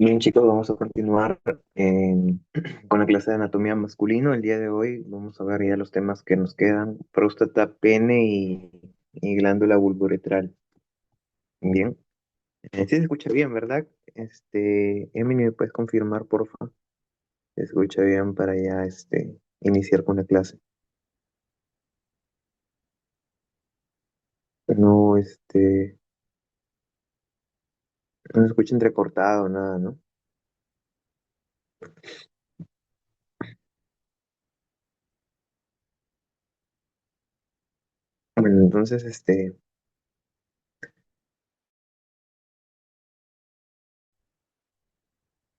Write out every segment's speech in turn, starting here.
Bien, chicos, vamos a continuar con la clase de anatomía masculino. El día de hoy vamos a ver ya los temas que nos quedan: próstata, pene y glándula vulvoretral. Bien, sí se escucha bien, ¿verdad? Emily, ¿me puedes confirmar, porfa? Se escucha bien para ya iniciar con la clase. No, no se escucha entrecortado, nada, ¿no? Bueno, entonces,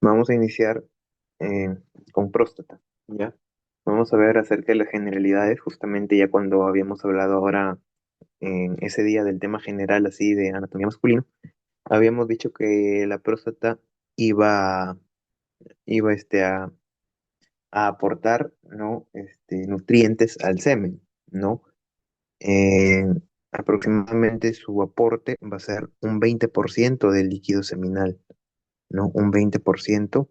vamos a iniciar eh, con próstata, ¿ya? Vamos a ver acerca de las generalidades, justamente ya cuando habíamos hablado ahora en ese día del tema general así de anatomía masculina, habíamos dicho que la próstata iba, iba a aportar, ¿no? Nutrientes al semen, ¿no? Eh, Aproximadamente su aporte va a ser un 20% del líquido seminal, ¿no? Un 20%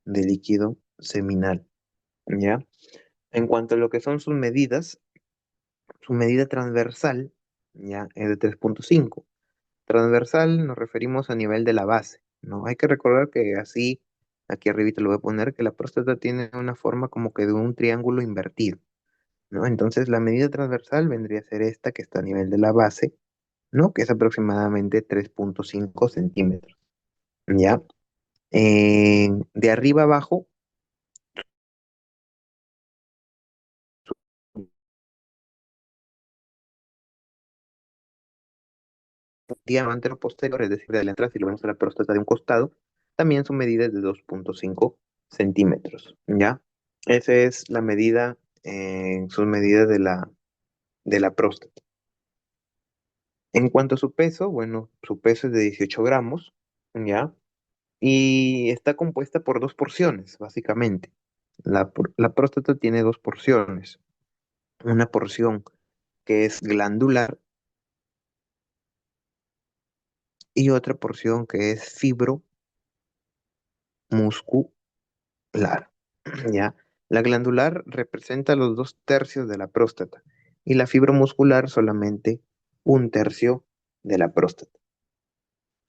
de líquido seminal, ¿ya? En cuanto a lo que son sus medidas, su medida transversal ya es de 3,5. Transversal nos referimos a nivel de la base, ¿no? Hay que recordar que así, aquí arribita lo voy a poner, que la próstata tiene una forma como que de un triángulo invertido, ¿no? Entonces la medida transversal vendría a ser esta que está a nivel de la base, ¿no? Que es aproximadamente 3,5 centímetros, ¿ya? De arriba abajo, diámetro posterior, es decir, de la entrada, si lo vemos a la próstata de un costado, también su medida es de 2,5 centímetros, ¿ya? Esa es la medida, sus medidas de la próstata. En cuanto a su peso, bueno, su peso es de 18 gramos, ¿ya? Y está compuesta por dos porciones, básicamente. La próstata tiene dos porciones. Una porción que es glandular y otra porción que es fibromuscular. ¿Ya? La glandular representa los 2 tercios de la próstata y la fibromuscular solamente un tercio de la próstata.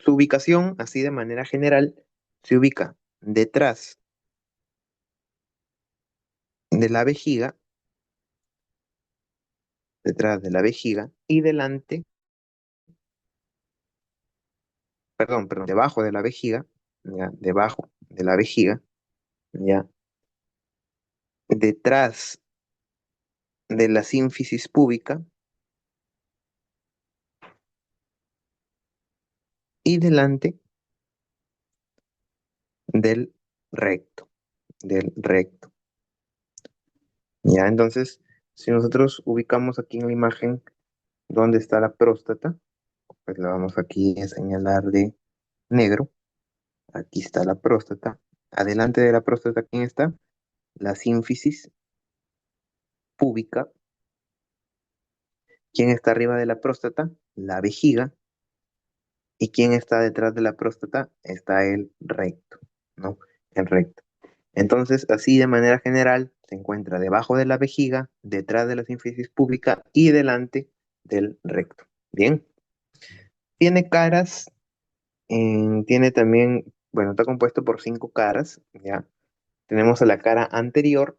Su ubicación, así de manera general, se ubica de la vejiga, detrás de la vejiga y delante, perdón, debajo de la vejiga, ¿ya? Debajo de la vejiga, ¿ya? Detrás de la sínfisis púbica y delante del recto, del recto. Ya, entonces, si nosotros ubicamos aquí en la imagen dónde está la próstata, pues la vamos aquí a señalar de negro. Aquí está la próstata. Adelante de la próstata, ¿quién está? La sínfisis púbica. ¿Quién está arriba de la próstata? La vejiga. ¿Y quién está detrás de la próstata? Está el recto, ¿no? El recto. Entonces, así de manera general, se encuentra debajo de la vejiga, detrás de la sínfisis púbica y delante del recto. Bien. Tiene caras, tiene también, bueno, está compuesto por 5 caras, ¿ya? Tenemos a la cara anterior.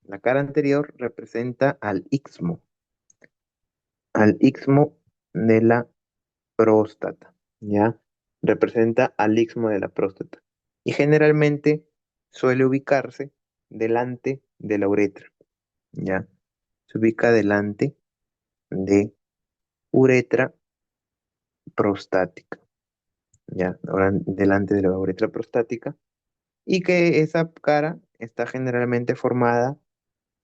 La cara anterior representa al istmo de la próstata, ¿ya? Representa al istmo de la próstata. Y generalmente suele ubicarse delante de la uretra, ¿ya? Se ubica delante de uretra prostática, ¿ya? Ahora delante de la uretra prostática. Y que esa cara está generalmente formada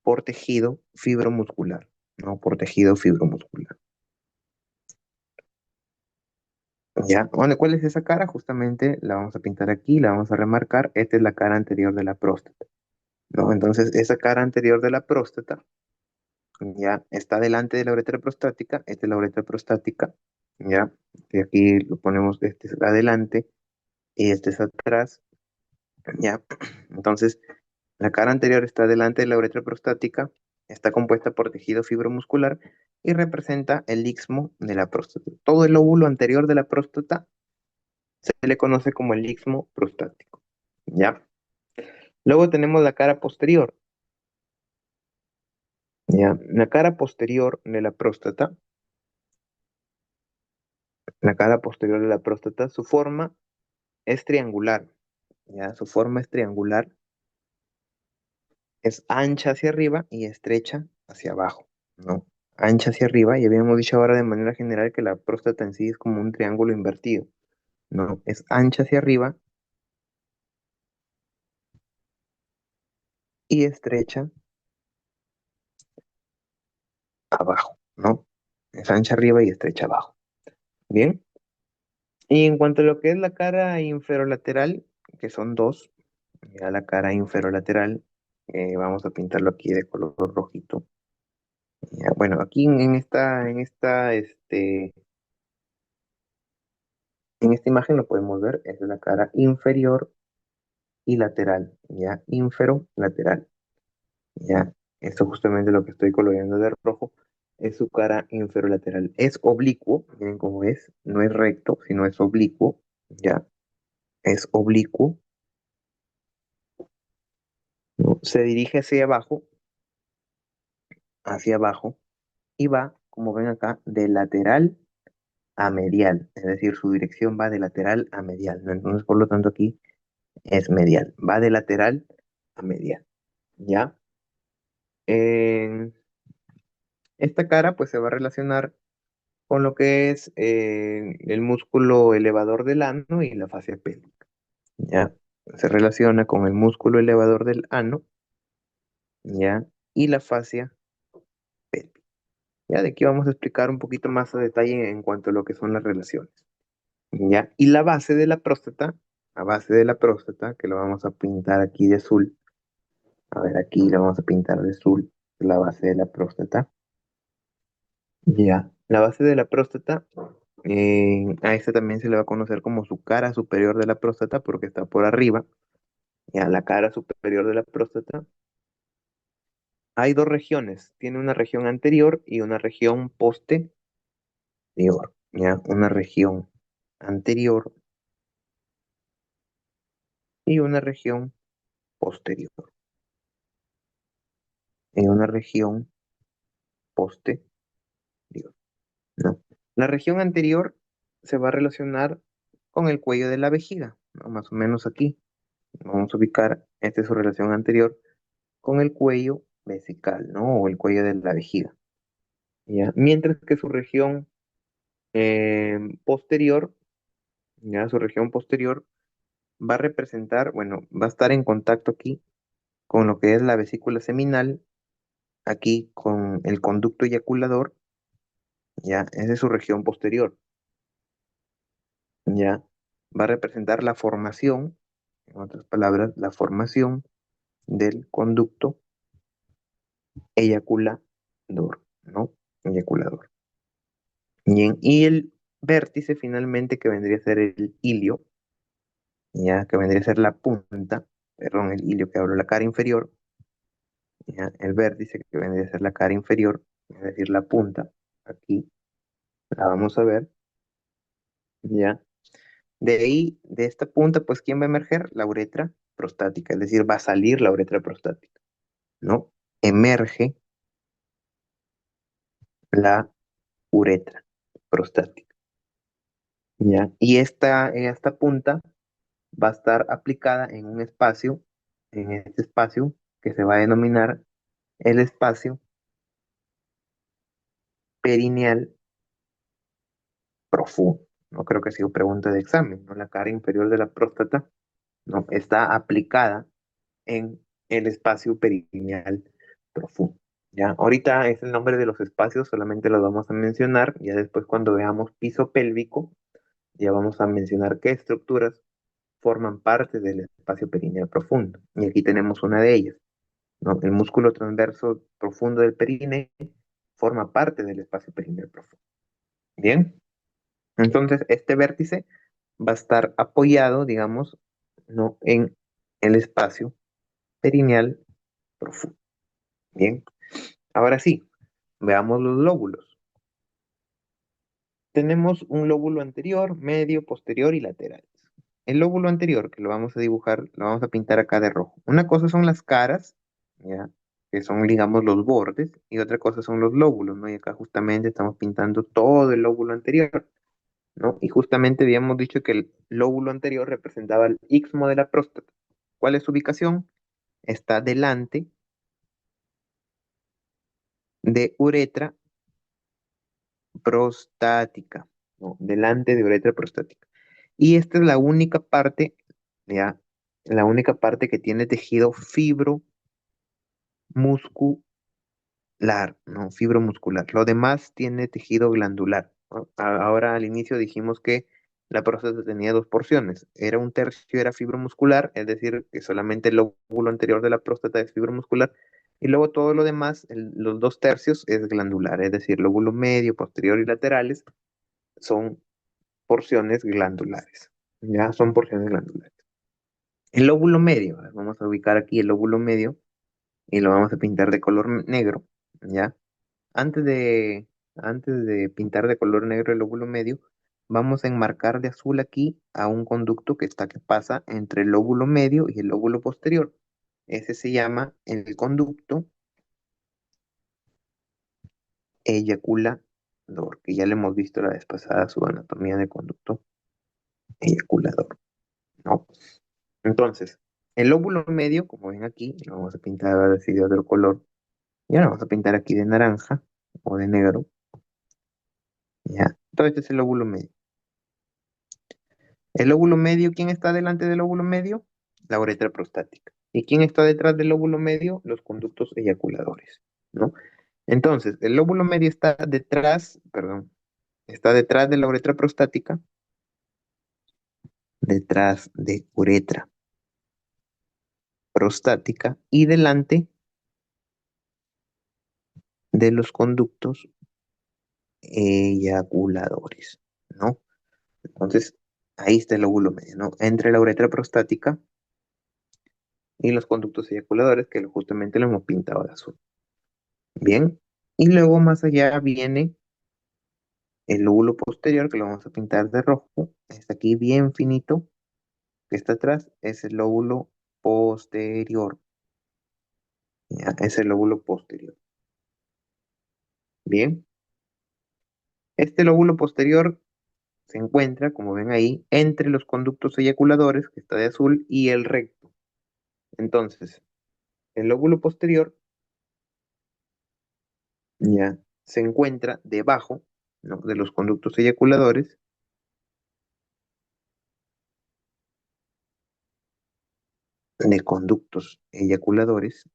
por tejido fibromuscular, ¿no? Por tejido fibromuscular. ¿Ya? Bueno, ¿cuál es esa cara? Justamente la vamos a pintar aquí, la vamos a remarcar. Esta es la cara anterior de la próstata, ¿no? Entonces, esa cara anterior de la próstata ya está delante de la uretra prostática. Esta es la uretra prostática, ¿ya? Y aquí lo ponemos, este es adelante y este es atrás. ¿ya? Entonces, la cara anterior está delante de la uretra prostática, está compuesta por tejido fibromuscular y representa el istmo de la próstata. Todo el lóbulo anterior de la próstata se le conoce como el istmo prostático, ¿ya? Luego tenemos la cara posterior, ¿ya? La cara posterior de la próstata, la cara posterior de la próstata, su forma es triangular, ¿ya? Su forma es triangular, es ancha hacia arriba y estrecha hacia abajo, ¿no? Ancha hacia arriba, y habíamos dicho ahora de manera general que la próstata en sí es como un triángulo invertido, ¿no? Es ancha hacia arriba y estrecha abajo, ¿no? Es ancha arriba y estrecha abajo. Bien. Y en cuanto a lo que es la cara inferolateral, que son dos, ya la cara inferolateral, vamos a pintarlo aquí de color rojito. Ya, bueno, aquí en esta imagen lo podemos ver, es la cara inferior y lateral, ya, inferolateral, ya. Esto justamente lo que estoy coloreando de rojo es su cara inferolateral. Es oblicuo, miren cómo es, no es recto, sino es oblicuo, ya, es oblicuo, ¿no? Se dirige hacia abajo, y va, como ven acá, de lateral a medial, es decir, su dirección va de lateral a medial, ¿no? Entonces, por lo tanto, aquí es medial, va de lateral a medial, ¿ya? En esta cara, pues se va a relacionar con lo que es el músculo elevador del ano y la fascia pélvica, ¿ya? Se relaciona con el músculo elevador del ano, ¿ya? Y la fascia pélvica. Ya de aquí vamos a explicar un poquito más a detalle en cuanto a lo que son las relaciones. ¿Ya? Y la base de la próstata, que lo vamos a pintar aquí de azul. A ver, aquí lo vamos a pintar de azul, la base de la próstata. Ya. La base de la próstata, a esta también se le va a conocer como su cara superior de la próstata porque está por arriba. Ya, la cara superior de la próstata. Hay dos regiones, tiene una región anterior y una región posterior. Ya, una región anterior y una región posterior. Y una región posterior. ¿No? La región anterior se va a relacionar con el cuello de la vejiga, ¿no? Más o menos aquí. Vamos a ubicar, esta es su relación anterior con el cuello vesical, ¿no? O el cuello de la vejiga, ¿ya? Mientras que su región posterior, ¿ya? Su región posterior va a representar, bueno, va a estar en contacto aquí con lo que es la vesícula seminal, aquí con el conducto eyaculador, ¿ya? Esa es su región posterior, ¿ya? Va a representar la formación, en otras palabras, la formación del conducto eyaculador, ¿no? Eyaculador. Bien, y el vértice finalmente que vendría a ser el ilio, ya que vendría a ser la punta, perdón, el ilio que hablo, la cara inferior, ya, el vértice que vendría a ser la cara inferior, es decir, la punta, aquí la vamos a ver, ya. De ahí, de esta punta, pues, ¿quién va a emerger? La uretra prostática, es decir, va a salir la uretra prostática, ¿no? Emerge la uretra prostática, ¿ya? Y esta punta va a estar aplicada en un espacio, en este espacio que se va a denominar el espacio perineal profundo. No creo que sea pregunta de examen, ¿no? La cara inferior de la próstata, ¿no? Está aplicada en el espacio perineal profundo. ¿Ya? Ahorita es el nombre de los espacios, solamente los vamos a mencionar, ya después cuando veamos piso pélvico, ya vamos a mencionar qué estructuras forman parte del espacio perineal profundo. Y aquí tenemos una de ellas, ¿no? El músculo transverso profundo del perine forma parte del espacio perineal profundo. Bien, entonces este vértice va a estar apoyado, digamos, ¿no? En el espacio perineal profundo. Bien, ahora sí, veamos los lóbulos. Tenemos un lóbulo anterior, medio, posterior y laterales. El lóbulo anterior, que lo vamos a dibujar, lo vamos a pintar acá de rojo. Una cosa son las caras, ¿ya? Que son, digamos, los bordes, y otra cosa son los lóbulos, ¿no? Y acá justamente estamos pintando todo el lóbulo anterior, ¿no? Y justamente habíamos dicho que el lóbulo anterior representaba el istmo de la próstata. ¿Cuál es su ubicación? Está delante de uretra prostática, ¿no? Delante de uretra prostática. Y esta es la única parte, ya, la única parte que tiene tejido fibromuscular, no, fibromuscular. Lo demás tiene tejido glandular, ¿no? Ahora al inicio dijimos que la próstata tenía dos porciones. Era un tercio era fibromuscular, es decir, que solamente el lóbulo anterior de la próstata es fibromuscular. Y luego todo lo demás, los dos tercios es glandular, es decir, lóbulo medio, posterior y laterales son porciones glandulares. Ya son porciones glandulares. El lóbulo medio, a ver, vamos a ubicar aquí el lóbulo medio y lo vamos a pintar de color negro, ¿ya? Antes de, antes de pintar de color negro el lóbulo medio, vamos a enmarcar de azul aquí a un conducto que pasa entre el lóbulo medio y el lóbulo posterior. Ese se llama el conducto eyaculador, que ya le hemos visto la vez pasada su anatomía de conducto eyaculador, ¿no? Entonces, el lóbulo medio, como ven aquí, lo vamos a pintar así de otro color. Y ahora vamos a pintar aquí de naranja o de negro. Ya. Todo este es el lóbulo medio. El lóbulo medio, ¿quién está delante del lóbulo medio? La uretra prostática. ¿Y quién está detrás del lóbulo medio? Los conductos eyaculadores, ¿no? Entonces, el lóbulo medio está detrás, perdón, está detrás de la uretra prostática, detrás de uretra prostática y delante de los conductos eyaculadores, ¿no? Entonces, ahí está el lóbulo medio, ¿no? Entre la uretra prostática y los conductos eyaculadores, que justamente lo hemos pintado de azul. Bien. Y luego más allá viene el lóbulo posterior, que lo vamos a pintar de rojo. Está aquí bien finito, que está atrás, es el lóbulo posterior. ¿Ya? Es el lóbulo posterior. Bien. Este lóbulo posterior se encuentra, como ven ahí, entre los conductos eyaculadores, que está de azul, y el recto. Entonces, el lóbulo posterior ya se encuentra debajo, ¿no? de los conductos eyaculadores, de conductos eyaculadores.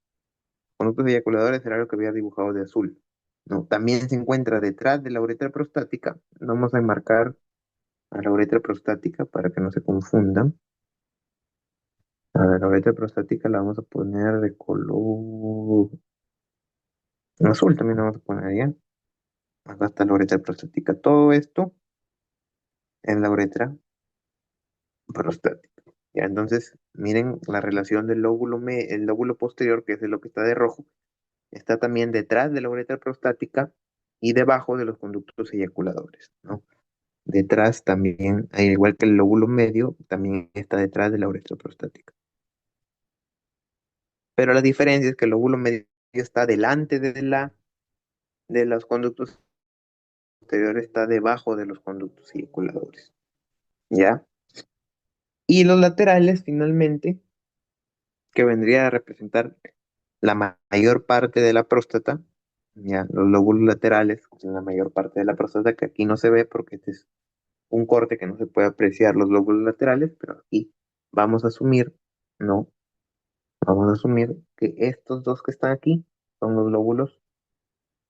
Conductos eyaculadores era lo que había dibujado de azul, ¿no? También se encuentra detrás de la uretra prostática. Vamos a enmarcar a la uretra prostática para que no se confundan. A ver, la uretra prostática la vamos a poner de color azul, también la vamos a poner ya. Acá está la uretra prostática. Todo esto en la uretra prostática. Ya, entonces, miren la relación del el lóbulo posterior, que es de lo que está de rojo, está también detrás de la uretra prostática y debajo de los conductos eyaculadores, ¿no? Detrás también, al igual que el lóbulo medio, también está detrás de la uretra prostática. Pero la diferencia es que el lóbulo medio está delante de los conductos posteriores, está debajo de los conductos eyaculadores, ¿ya? Y los laterales, finalmente, que vendría a representar la mayor parte de la próstata, ya, los lóbulos laterales, que son la mayor parte de la próstata, que aquí no se ve porque este es un corte que no se puede apreciar los lóbulos laterales, pero aquí vamos a asumir, no, vamos a asumir que estos dos que están aquí son los lóbulos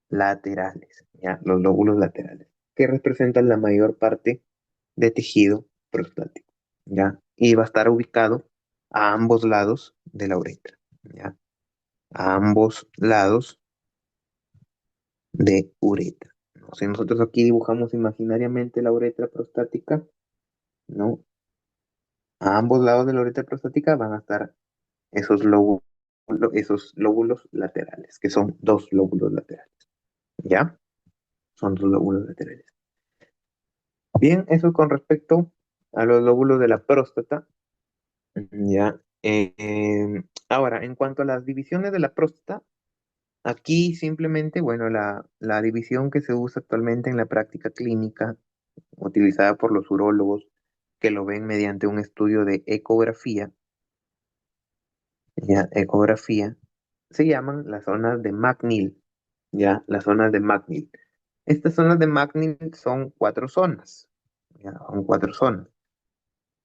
laterales, ya, los lóbulos laterales, que representan la mayor parte de tejido prostático, ya, y va a estar ubicado a ambos lados de la uretra, ya, a ambos lados de uretra, ¿no? Si nosotros aquí dibujamos imaginariamente la uretra prostática, ¿no? A ambos lados de la uretra prostática van a estar esos lóbulos laterales, que son dos lóbulos laterales. ¿Ya? Son dos lóbulos laterales. Bien, eso con respecto a los lóbulos de la próstata. Ya. Ahora, en cuanto a las divisiones de la próstata, aquí simplemente, bueno, la división que se usa actualmente en la práctica clínica, utilizada por los urólogos, que lo ven mediante un estudio de ecografía, ya, ecografía, se llaman las zonas de McNeil, ya, las zonas de McNeil. Estas zonas de McNeil son cuatro zonas, ya, son cuatro zonas,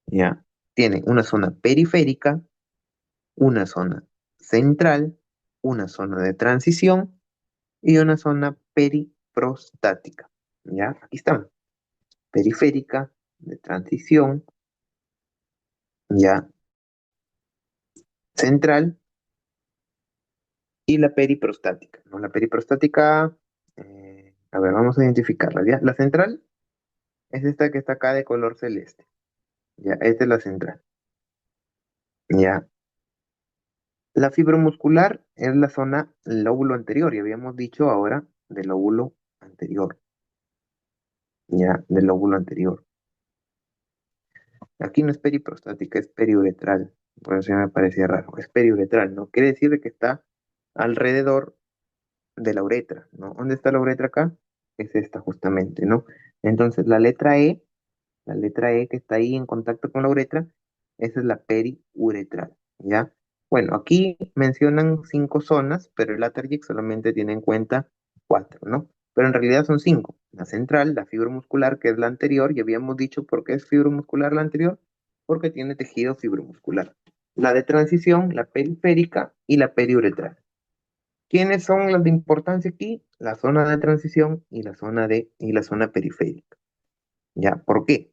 ya. Tiene una zona periférica, una zona central, una zona de transición y una zona periprostática. ¿Ya? Aquí están. Periférica, de transición, ya central y la periprostática. ¿No? La periprostática, a ver, vamos a identificarla. ¿Ya? La central es esta que está acá de color celeste. Ya, esta es la central. Ya. La fibromuscular es la zona lóbulo anterior, y habíamos dicho ahora del lóbulo anterior. Ya, del lóbulo anterior. Aquí no es periprostática, es periuretral. Por eso ya me parecía raro. Es periuretral, ¿no? Quiere decir de que está alrededor de la uretra, ¿no? ¿Dónde está la uretra acá? Es esta justamente, ¿no? Entonces la letra E que está ahí en contacto con la uretra, esa es la periuretral, ¿ya? Bueno, aquí mencionan cinco zonas, pero el Latarjic solamente tiene en cuenta cuatro, ¿no? Pero en realidad son cinco. La central, la fibromuscular, que es la anterior, y habíamos dicho por qué es fibromuscular la anterior, porque tiene tejido fibromuscular. La de transición, la periférica y la periuretral. ¿Quiénes son las de importancia aquí? La zona de transición y la zona periférica. ¿Ya? ¿Por qué?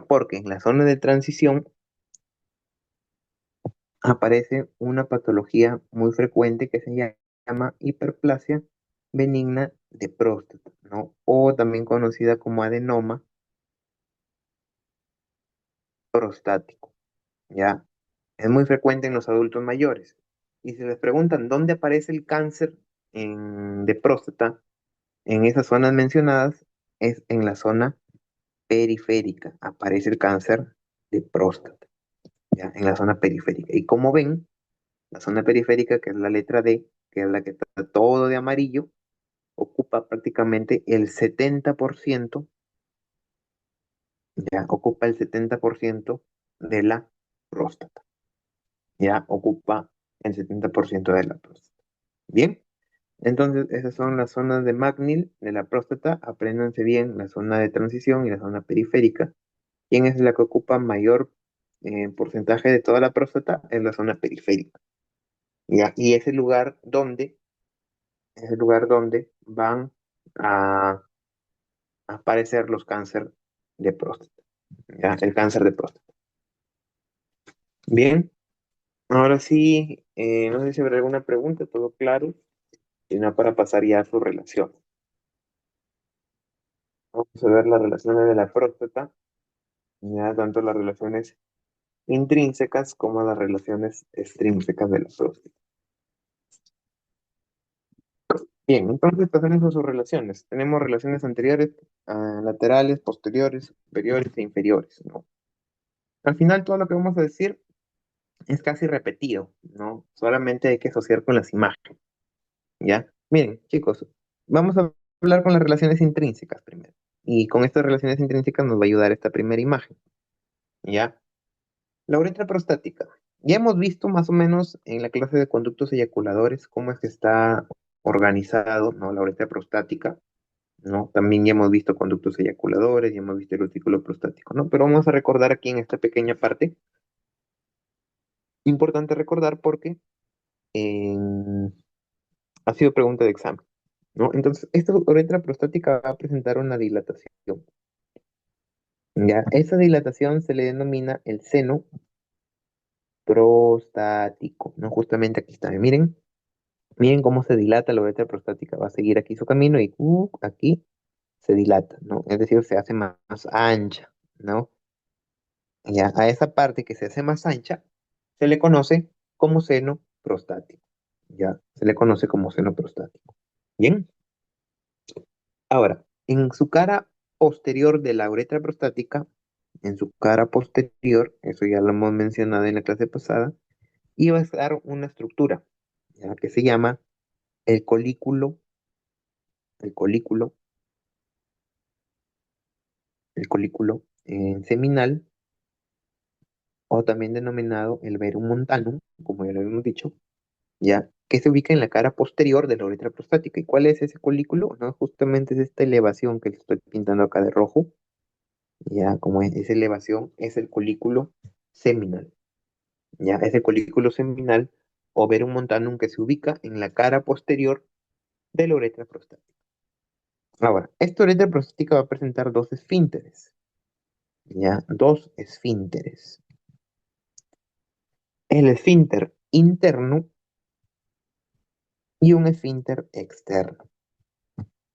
Porque en la zona de transición aparece una patología muy frecuente que se llama hiperplasia benigna de próstata, ¿no? O también conocida como adenoma prostático, ¿ya? Es muy frecuente en los adultos mayores. Y si les preguntan dónde aparece el cáncer de próstata, en esas zonas mencionadas, es en la zona periférica, aparece el cáncer de próstata, ¿ya? En la zona periférica. Y como ven, la zona periférica, que es la letra D, que es la que está todo de amarillo, ocupa prácticamente el 70%, ya ocupa el 70% de la próstata, ya ocupa el 70% de la próstata. Bien, entonces esas son las zonas de McNeil de la próstata, apréndanse bien la zona de transición y la zona periférica. ¿Quién es la que ocupa mayor porcentaje de toda la próstata? Es la zona periférica, ¿ya? Y es el lugar donde van a aparecer los cánceres de próstata, ¿ya? El cáncer de próstata. Bien, ahora sí, no sé si habrá alguna pregunta, todo claro, y no para pasar ya a su relación. Vamos a ver las relaciones de la próstata, ya tanto las relaciones intrínsecas como las relaciones extrínsecas de la próstata. Bien, entonces estas son sus relaciones. Tenemos relaciones anteriores, laterales, posteriores, superiores e inferiores, ¿no? Al final todo lo que vamos a decir es casi repetido, ¿no? Solamente hay que asociar con las imágenes, ¿ya? Miren, chicos, vamos a hablar con las relaciones intrínsecas primero. Y con estas relaciones intrínsecas nos va a ayudar esta primera imagen, ¿ya? La uretra prostática. Ya hemos visto más o menos en la clase de conductos eyaculadores cómo es que está organizado, ¿no? La uretra prostática, ¿no? También ya hemos visto conductos eyaculadores, ya hemos visto el utículo prostático, ¿no? Pero vamos a recordar aquí en esta pequeña parte, importante recordar porque en ha sido pregunta de examen, ¿no? Entonces, esta uretra prostática va a presentar una dilatación, ¿ya? Esa dilatación se le denomina el seno prostático, ¿no? Justamente aquí está, miren, miren cómo se dilata la uretra prostática, va a seguir aquí su camino y aquí se dilata, ¿no? Es decir, se hace más ancha, ¿no? Ya, a esa parte que se hace más ancha se le conoce como seno prostático. Ya se le conoce como seno prostático. Bien, ahora, en su cara posterior de la uretra prostática, en su cara posterior, eso ya lo hemos mencionado en la clase pasada, iba a estar una estructura, ya, que se llama el colículo, el colículo, el colículo seminal, o también denominado el verum montanum, como ya lo habíamos dicho, ya, que se ubica en la cara posterior de la uretra prostática. ¿Y cuál es ese colículo? No, justamente es esta elevación que le estoy pintando acá de rojo, ya, como es esa elevación, es el colículo seminal, ya, es el colículo seminal o verum montanum que se ubica en la cara posterior de la uretra prostática. Ahora, esta uretra prostática va a presentar dos esfínteres, ya, dos esfínteres. El esfínter interno y un esfínter externo.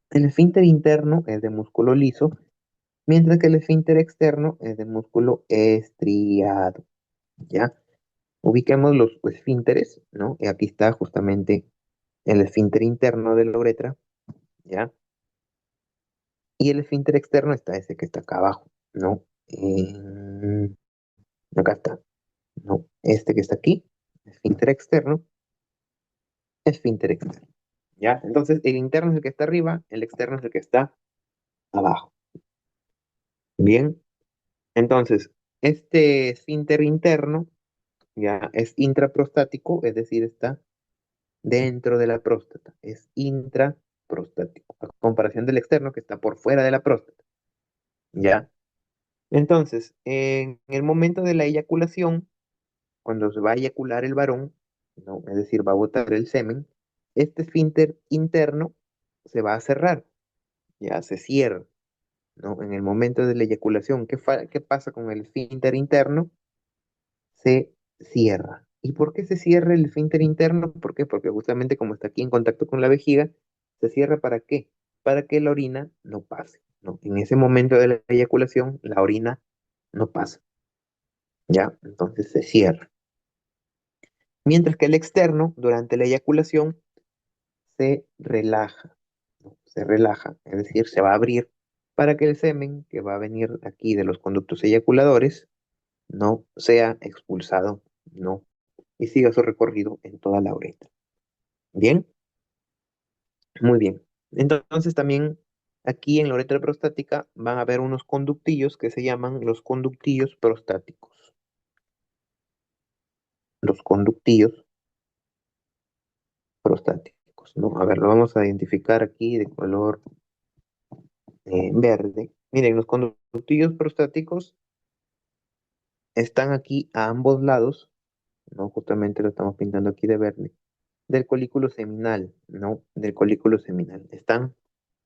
El esfínter interno es de músculo liso, mientras que el esfínter externo es de músculo estriado, ¿ya? Ubiquemos los esfínteres, ¿no? Y aquí está justamente el esfínter interno de la uretra, ¿ya? Y el esfínter externo está ese que está acá abajo, ¿no? Acá está, ¿no? Este que está aquí, esfínter externo, esfínter externo, ¿ya? Entonces, el interno es el que está arriba, el externo es el que está abajo. Bien, entonces, este esfínter interno ya es intraprostático, es decir, está dentro de la próstata, es intraprostático, a comparación del externo que está por fuera de la próstata, ¿ya? Entonces, en el momento de la eyaculación, cuando se va a eyacular el varón, ¿no? Es decir, va a botar el semen, este esfínter interno se va a cerrar, ya se cierra, ¿no? En el momento de la eyaculación, ¿qué pasa con el esfínter interno? Se cierra. ¿Y por qué se cierra el esfínter interno? ¿Por qué? Porque justamente como está aquí en contacto con la vejiga, se cierra ¿para qué? Para que la orina no pase, ¿no? En ese momento de la eyaculación, la orina no pasa, ¿ya? Entonces se cierra. Mientras que el externo, durante la eyaculación, se relaja, ¿no? Se relaja, es decir, se va a abrir para que el semen que va a venir aquí de los conductos eyaculadores no sea expulsado, ¿no? Y siga su recorrido en toda la uretra. Bien, muy bien. Entonces también aquí en la uretra prostática van a haber unos conductillos que se llaman los conductillos prostáticos. Los conductillos prostáticos, ¿no? A ver, lo vamos a identificar aquí de color verde. Miren, los conductillos prostáticos están aquí a ambos lados, ¿no? Justamente lo estamos pintando aquí de verde, del colículo seminal, ¿no? Del colículo seminal. Están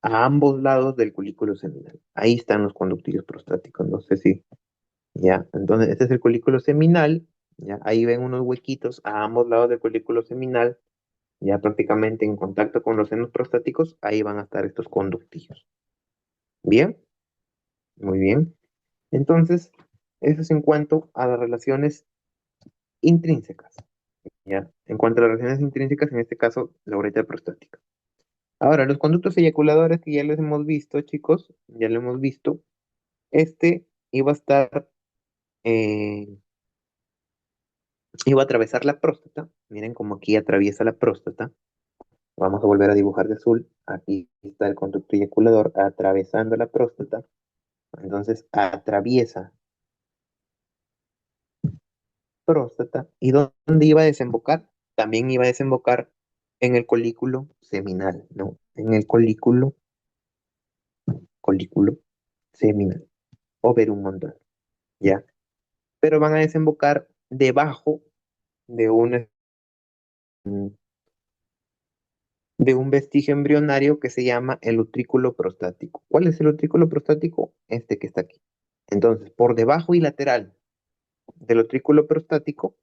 a ambos lados del colículo seminal. Ahí están los conductillos prostáticos. No sé si, ya. Entonces, este es el colículo seminal, ya. Ahí ven unos huequitos a ambos lados del colículo seminal, ya prácticamente en contacto con los senos prostáticos. Ahí van a estar estos conductillos. Bien, muy bien. Entonces, eso es en cuanto a las relaciones intrínsecas, ya. En cuanto a las relaciones intrínsecas, en este caso, la uretra prostática. Ahora, los conductos eyaculadores que ya les hemos visto, chicos, ya lo hemos visto, este iba a estar, eh, iba a atravesar la próstata. Miren cómo aquí atraviesa la próstata. Vamos a volver a dibujar de azul. Aquí está el conducto eyaculador atravesando la próstata. Entonces atraviesa próstata. ¿Y dónde iba a desembocar? También iba a desembocar en el colículo seminal, ¿no? En el colículo seminal. O ver un montón, ¿ya? Pero van a desembocar debajo de un vestigio embrionario que se llama el utrículo prostático. ¿Cuál es el utrículo prostático? Este que está aquí. Entonces, por debajo y lateral del utrículo prostático,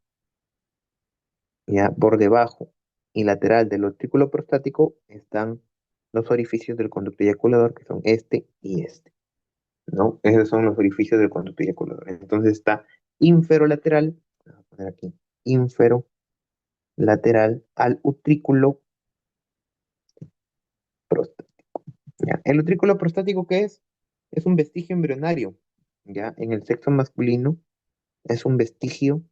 ya por debajo y lateral del utrículo prostático están los orificios del conducto eyaculador, que son este y este, ¿no? Esos son los orificios del conducto eyaculador. Entonces está inferolateral, voy a poner aquí, inferolateral, lateral al utrículo prostático. ¿Ya? ¿El utrículo prostático qué es? Es un vestigio embrionario, ¿ya? En el sexo masculino es un vestigio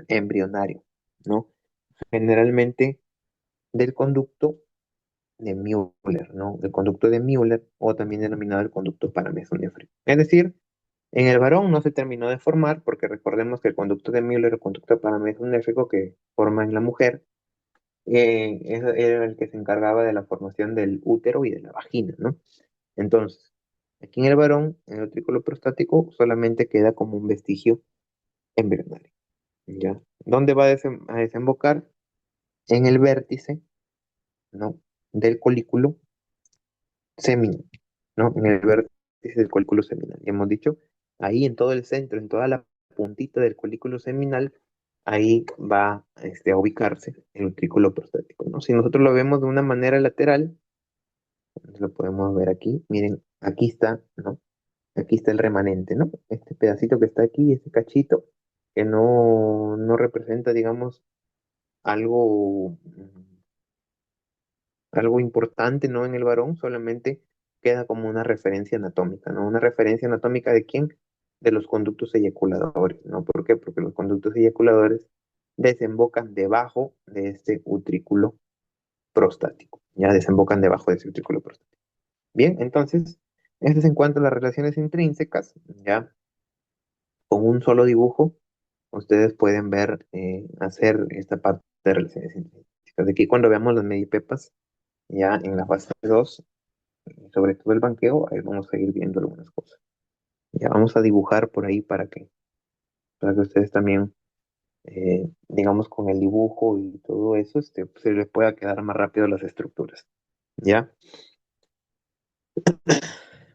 embrionario, ¿no? Generalmente del conducto de Müller, ¿no? El conducto de Müller, o también denominado el conducto paramesonéfrico. Es decir, en el varón no se terminó de formar, porque recordemos que el conducto de Müller, el conducto paramesonéfrico que forma en la mujer, era el que se encargaba de la formación del útero y de la vagina, ¿no? Entonces, aquí en el varón, el utrículo prostático solamente queda como un vestigio embrionario, ¿ya? ¿Dónde va a desembocar? En el vértice, ¿no? Del colículo seminal, ¿no? En el vértice del colículo seminal. Y hemos dicho, ahí en todo el centro, en toda la puntita del colículo seminal, ahí va a ubicarse el utrículo prostático, ¿no? Si nosotros lo vemos de una manera lateral, lo podemos ver aquí, miren, aquí está, ¿no? Aquí está el remanente, ¿no? Este pedacito que está aquí, este cachito, que no representa, digamos, algo, algo importante, ¿no? En el varón, solamente queda como una referencia anatómica, ¿no? Una referencia anatómica de quién? De los conductos eyaculadores, ¿no? ¿Por qué? Porque los conductos eyaculadores desembocan debajo de este utrículo prostático, ya desembocan debajo de ese utrículo prostático. Bien, entonces, esto es en cuanto a las relaciones intrínsecas, ya con un solo dibujo, ustedes pueden ver, hacer esta parte de relaciones intrínsecas. De aquí cuando veamos las medipepas, ya en la fase 2 sobre todo el banqueo, ahí vamos a ir viendo algunas cosas. Ya vamos a dibujar por ahí para que ustedes también, digamos, con el dibujo y todo eso, se les pueda quedar más rápido las estructuras. ¿Ya?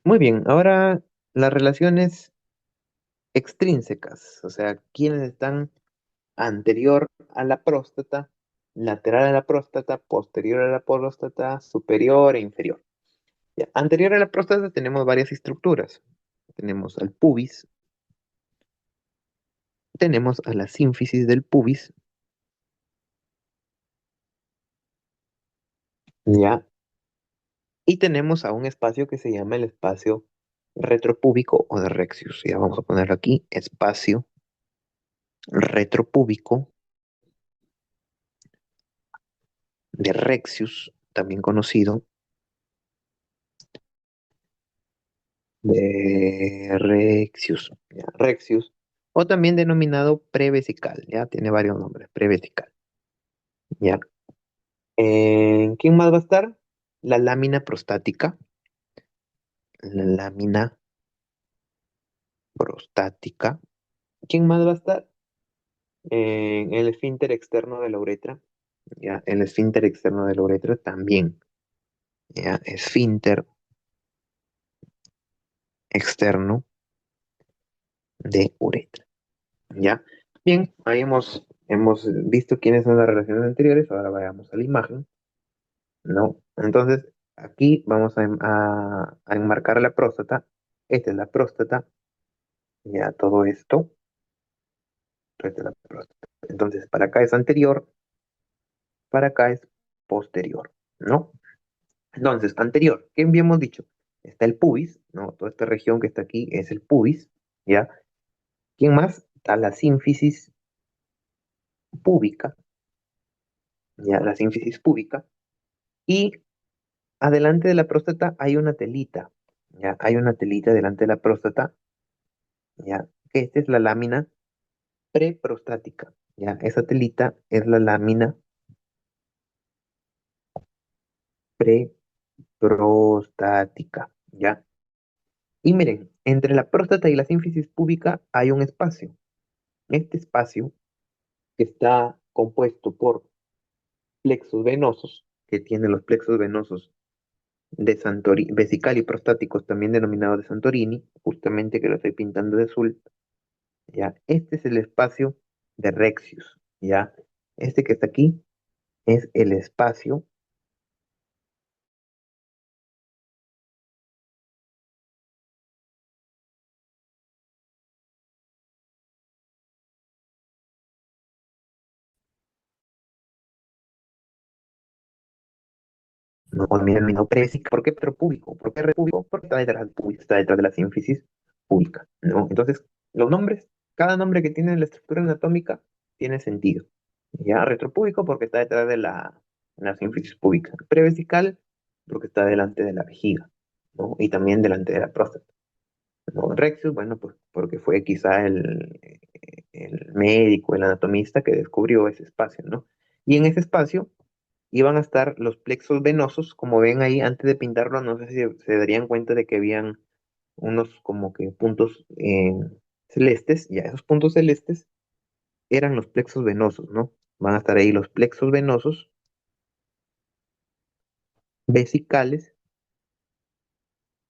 Muy bien, ahora las relaciones extrínsecas, o sea, quienes están anterior a la próstata, lateral a la próstata, posterior a la próstata, superior e inferior. Ya, anterior a la próstata tenemos varias estructuras. Tenemos al pubis, tenemos a la sínfisis del pubis, ¿ya? Y tenemos a un espacio que se llama el espacio retropúbico o de Rexius. Ya vamos a ponerlo aquí, espacio retropúbico de Rexius, también conocido de Rexius, ¿ya? Rexius, o también denominado prevesical, ya tiene varios nombres, prevesical, ¿ya? ¿Quién más va a estar? La lámina prostática, la lámina prostática. ¿Quién más va a estar? El esfínter externo de la uretra, ¿ya? El esfínter externo de la uretra también, ¿ya? Esfínter externo de uretra, ¿ya? Bien, ahí hemos visto quiénes son las relaciones anteriores, ahora vayamos a la imagen, ¿no? Entonces, aquí vamos a enmarcar la próstata, esta es la próstata, ya todo esto, esta es la próstata. Entonces, para acá es anterior, para acá es posterior, ¿no? Entonces, anterior, ¿qué habíamos dicho? Está el pubis, ¿no? Toda esta región que está aquí es el pubis, ¿ya? ¿Quién más? Está la sínfisis púbica, ¿ya? La sínfisis púbica. Y adelante de la próstata hay una telita, ¿ya? Hay una telita delante de la próstata, ¿ya? Que esta es la lámina preprostática, ¿ya? Esa telita es la lámina preprostática, ¿ya? Y miren, entre la próstata y la sínfisis púbica hay un espacio. Este espacio que está compuesto por plexos venosos, que tiene los plexos venosos de Santorini, vesical y prostáticos, también denominados de Santorini, justamente que lo estoy pintando de azul, ¿ya? Este es el espacio de Rexius, ¿ya? Este que está aquí es el espacio ¿no? O también denominado prevesical. ¿Por qué prepúbico? ¿Por qué repúbico? Porque está detrás del púbico, está detrás de la sínfisis púbica, ¿no? Entonces, los nombres, cada nombre que tiene la estructura anatómica tiene sentido. Ya, retropúbico porque está detrás de la sínfisis púbica. Prevesical porque está delante de la vejiga, ¿no? Y también delante de la próstata, ¿no? Rexus, bueno, pues porque fue quizá el médico, el anatomista que descubrió ese espacio, ¿no? Y en ese espacio iban a estar los plexos venosos, como ven ahí, antes de pintarlo, no sé si se darían cuenta de que habían unos como que puntos celestes, ya esos puntos celestes eran los plexos venosos, ¿no? Van a estar ahí los plexos venosos vesicales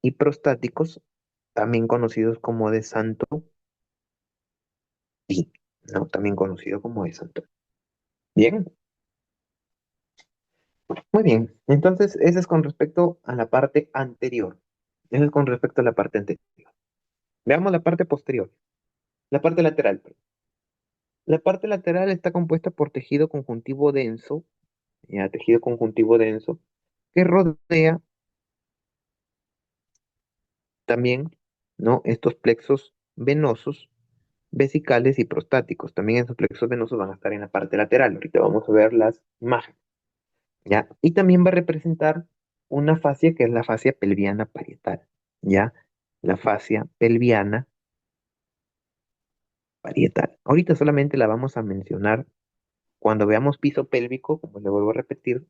y prostáticos, también conocidos como de Santo Pi, ¿no? También conocido como de Santo. Bien, muy bien. Entonces, ese es con respecto a la parte anterior. Eso es con respecto a la parte anterior. Veamos la parte posterior, la parte lateral. La parte lateral está compuesta por tejido conjuntivo denso, ya, tejido conjuntivo denso, que rodea también, ¿no? Estos plexos venosos, vesicales y prostáticos. También esos plexos venosos van a estar en la parte lateral. Ahorita vamos a ver las imágenes, ¿ya? Y también va a representar una fascia que es la fascia pelviana parietal, ¿ya? La fascia pelviana parietal. Ahorita solamente la vamos a mencionar cuando veamos piso pélvico, como le vuelvo a repetir.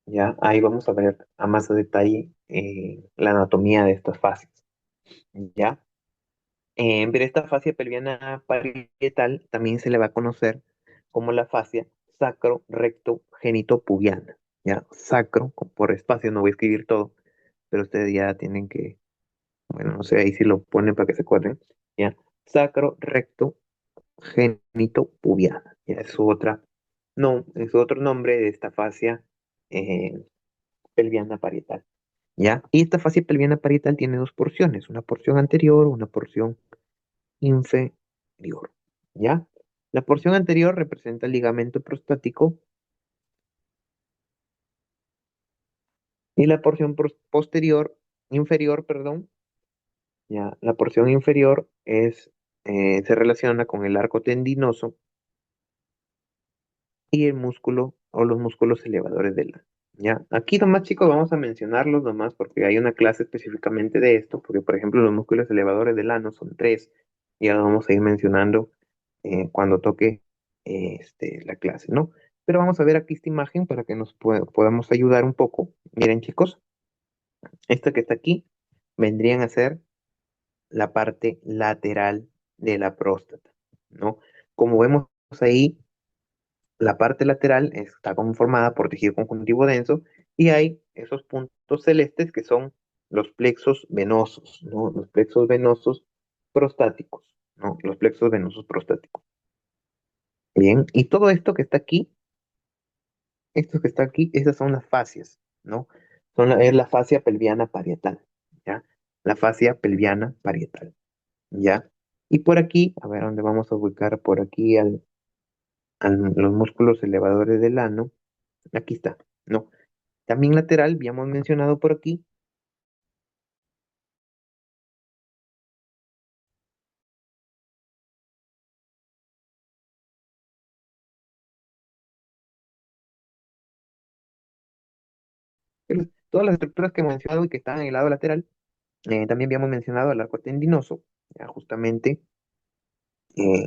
Ya, ahí vamos a ver a más a detalle la anatomía de estas fascias. Ya, pero esta fascia pelviana parietal también se le va a conocer como la fascia sacro recto genitopubiana. Ya, sacro, por espacio no voy a escribir todo, pero ustedes ya tienen que, bueno, no sé, ahí si lo ponen para que se acuerden. Ya, sacro recto genitopubiana. Ya, es su otra, no, es otro nombre de esta fascia eh, pelviana parietal. ¿Ya? Y esta fascia pelviana parietal tiene dos porciones, una porción anterior, una porción inferior, ¿ya? La porción anterior representa el ligamento prostático y la porción posterior, inferior, perdón, ¿ya? La porción inferior se relaciona con el arco tendinoso y el músculo o los músculos elevadores del ano. ¿Ya? Aquí nomás, chicos, vamos a mencionarlos nomás porque hay una clase específicamente de esto, porque por ejemplo los músculos elevadores del ano son tres, y ahora vamos a ir mencionando cuando toque la clase, ¿no? Pero vamos a ver aquí esta imagen para que nos podamos ayudar un poco. Miren, chicos, esta que está aquí vendrían a ser la parte lateral de la próstata, ¿no? Como vemos ahí, la parte lateral está conformada por tejido conjuntivo denso y hay esos puntos celestes que son los plexos venosos, ¿no? Los plexos venosos prostáticos, ¿no? Los plexos venosos prostáticos. Bien, y todo esto que está aquí, esas son las fascias, ¿no? Es la fascia pelviana parietal, ¿ya? La fascia pelviana parietal, ¿ya? Y por aquí, a ver dónde vamos a ubicar por aquí los músculos elevadores del ano. Aquí está, ¿no? También lateral, habíamos mencionado por aquí, todas las estructuras que hemos mencionado y que están en el lado lateral. También habíamos mencionado el arco tendinoso, ya justamente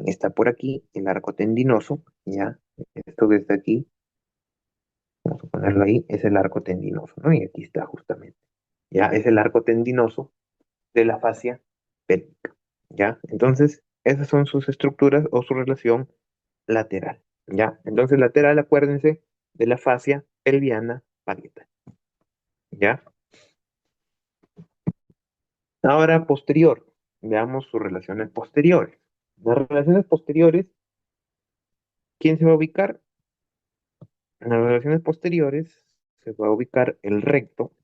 está por aquí el arco tendinoso, ya, esto que está aquí, vamos a ponerlo ahí, es el arco tendinoso, ¿no? Y aquí está justamente, ya, es el arco tendinoso de la fascia pélvica, ya. Entonces, esas son sus estructuras o su relación lateral, ya. Entonces, lateral, acuérdense de la fascia pelviana parietal, ya. Ahora, posterior. Veamos sus relaciones posteriores. Las relaciones posteriores, ¿quién se va a ubicar? En las relaciones posteriores se va a ubicar el recto,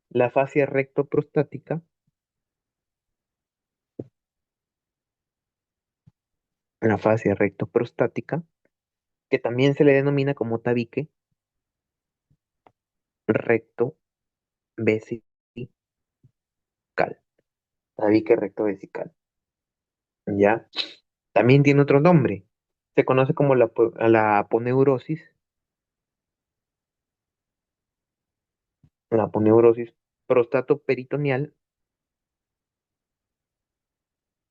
la fascia rectoprostática, la fascia rectoprostática, que también se le denomina como tabique recto vesical. Tabique recto vesical. ¿Ya? También tiene otro nombre. Se conoce como la aponeurosis prostatoperitoneal,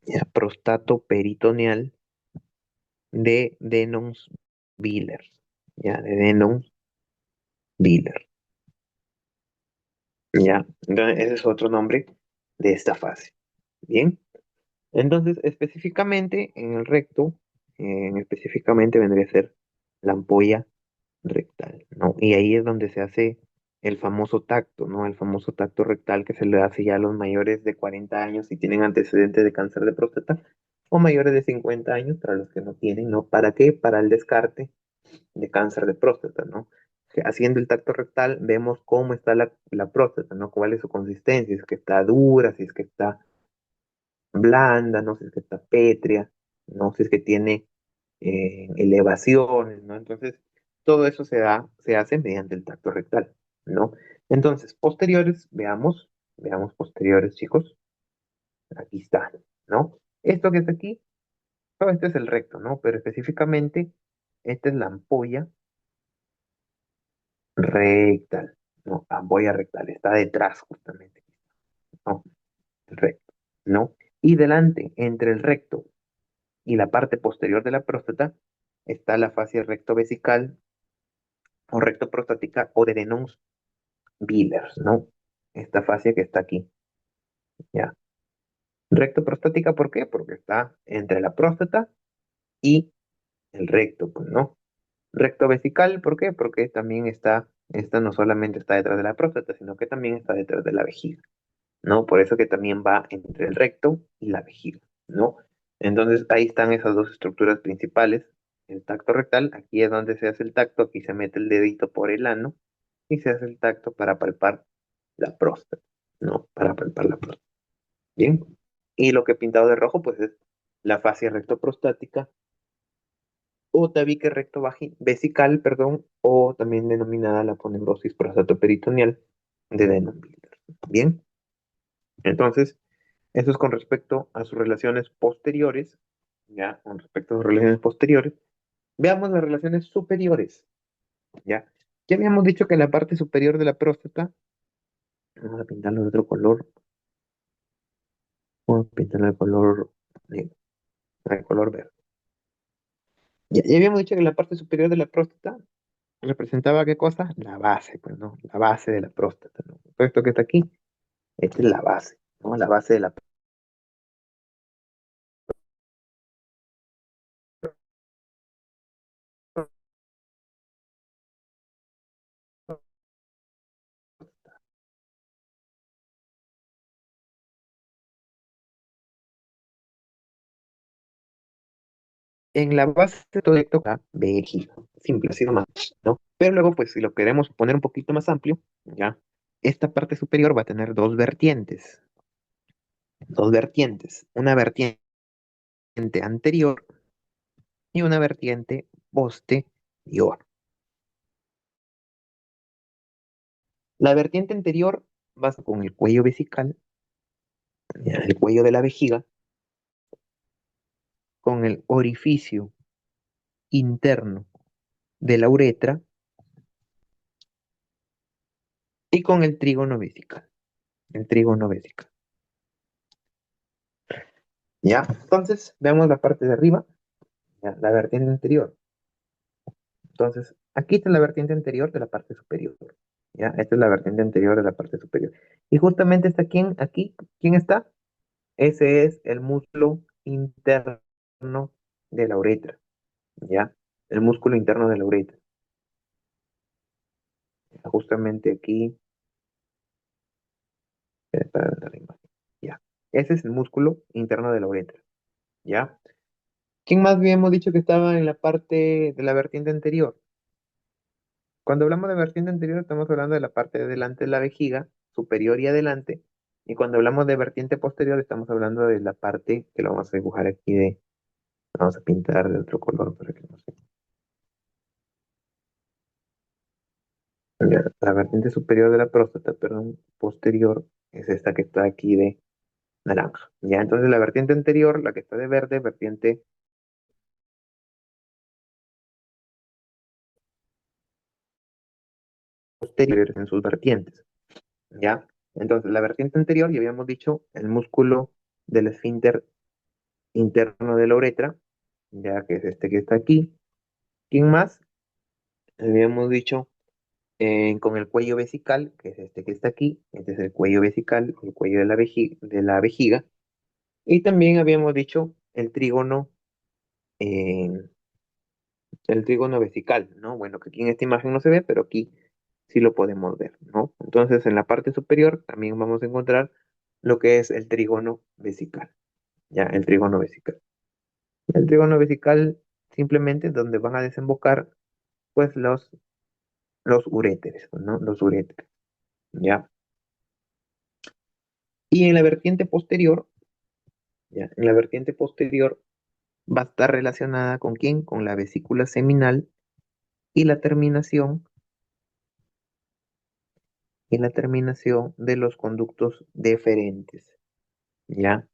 ya, prostatoperitoneal de Denons-Wieler. Ya, de Denons-Wieler. Ya, entonces ese es otro nombre de esta fase. Bien, entonces específicamente en el recto, específicamente vendría a ser la ampolla rectal, ¿no? Y ahí es donde se hace el famoso tacto, ¿no? El famoso tacto rectal que se le hace ya a los mayores de 40 años si tienen antecedentes de cáncer de próstata o mayores de 50 años para los que no tienen, ¿no? ¿Para qué? Para el descarte de cáncer de próstata, ¿no? Que haciendo el tacto rectal vemos cómo está la próstata, ¿no? Cuál es su consistencia, si es que está dura, si es que está blanda, ¿no? Si es que está pétrea, ¿no? Si es que tiene elevaciones, ¿no? Entonces, todo eso se hace mediante el tacto rectal, ¿no? Entonces, posteriores, veamos posteriores, chicos. Aquí está, ¿no? Esto que está aquí, todo este es el recto, ¿no? Pero específicamente, esta es la ampolla rectal, ¿no? Ampolla rectal, está detrás justamente, ¿no? Recto, ¿no? Y delante, entre el recto y la parte posterior de la próstata, está la fascia rectovesical o rectoprostática o de Denons-Wieler, ¿no? Esta fascia que está aquí, ¿ya? Rectoprostática, ¿por qué? Porque está entre la próstata y el recto, pues, ¿no? Rectovesical, ¿por qué? Porque también esta no solamente está detrás de la próstata, sino que también está detrás de la vejiga, ¿no? Por eso que también va entre el recto y la vejiga, ¿no? Entonces ahí están esas dos estructuras principales. El tacto rectal, aquí es donde se hace el tacto, aquí se mete el dedito por el ano y se hace el tacto para palpar la próstata, ¿no? Para palpar la próstata. Bien. Y lo que he pintado de rojo, pues es la fascia rectoprostática o tabique recto vesical, perdón, o también denominada la poneurosis prostatoperitoneal de Denham-Bilder. Bien. Entonces, eso es con respecto a sus relaciones posteriores, ya, con respecto a sus relaciones posteriores. Veamos las relaciones superiores, ya. Ya habíamos dicho que la parte superior de la próstata, vamos a pintarlo de otro color, vamos a pintarlo de color negro, de color verde. Ya habíamos dicho que la parte superior de la próstata representaba qué cosa? La base, pues, ¿no? La base de la próstata, ¿no? Todo esto que está aquí, esta es la base, ¿no? La base de la en la base de todo esto está vejiga, simple, así nomás, ¿no? Pero luego, pues, si lo queremos poner un poquito más amplio, ya, esta parte superior va a tener dos vertientes, una vertiente anterior y una vertiente posterior. La vertiente anterior va con el cuello vesical, ya, el cuello de la vejiga, con el orificio interno de la uretra y con el trígono vesical, el trígono vesical. Ya, entonces veamos la parte de arriba, ya, la vertiente anterior. Entonces, aquí está la vertiente anterior de la parte superior. ¿Ya? Esta es la vertiente anterior de la parte superior. Y justamente está aquí, ¿quién está? Ese es el músculo interno de la uretra. ¿Ya? El músculo interno de la uretra. Justamente aquí. Espera, la imagen. Ya. Ese es el músculo interno de la uretra. ¿Ya? ¿Quién más habíamos dicho que estaba en la parte de la vertiente anterior? Cuando hablamos de vertiente anterior, estamos hablando de la parte de delante de la vejiga, superior y adelante. Y cuando hablamos de vertiente posterior, estamos hablando de la parte que lo vamos a dibujar aquí vamos a pintar de otro color para que no se. Ya, la vertiente superior de la próstata, perdón, posterior, es esta que está aquí de naranja. Ya, entonces la vertiente anterior, la que está de verde, vertiente posterior en sus vertientes. Ya, entonces la vertiente anterior, ya habíamos dicho, el músculo del esfínter interno de la uretra, ya que es este que está aquí. ¿Quién más? Habíamos dicho con el cuello vesical, que es este que está aquí. Este es el cuello vesical, el cuello de la vejiga. Y también habíamos dicho eh, el trígono vesical, ¿no? Bueno, que aquí en esta imagen no se ve, pero aquí sí lo podemos ver, ¿no? Entonces, en la parte superior también vamos a encontrar lo que es el trígono vesical, ¿ya? El trígono vesical. El trígono vesical simplemente es donde van a desembocar, pues, los uréteres, ¿no? Los uréteres, ¿ya? Y en la vertiente posterior, ¿ya? En la vertiente posterior va a estar relacionada con quién? Con la vesícula seminal y la terminación de los conductos deferentes, ¿ya?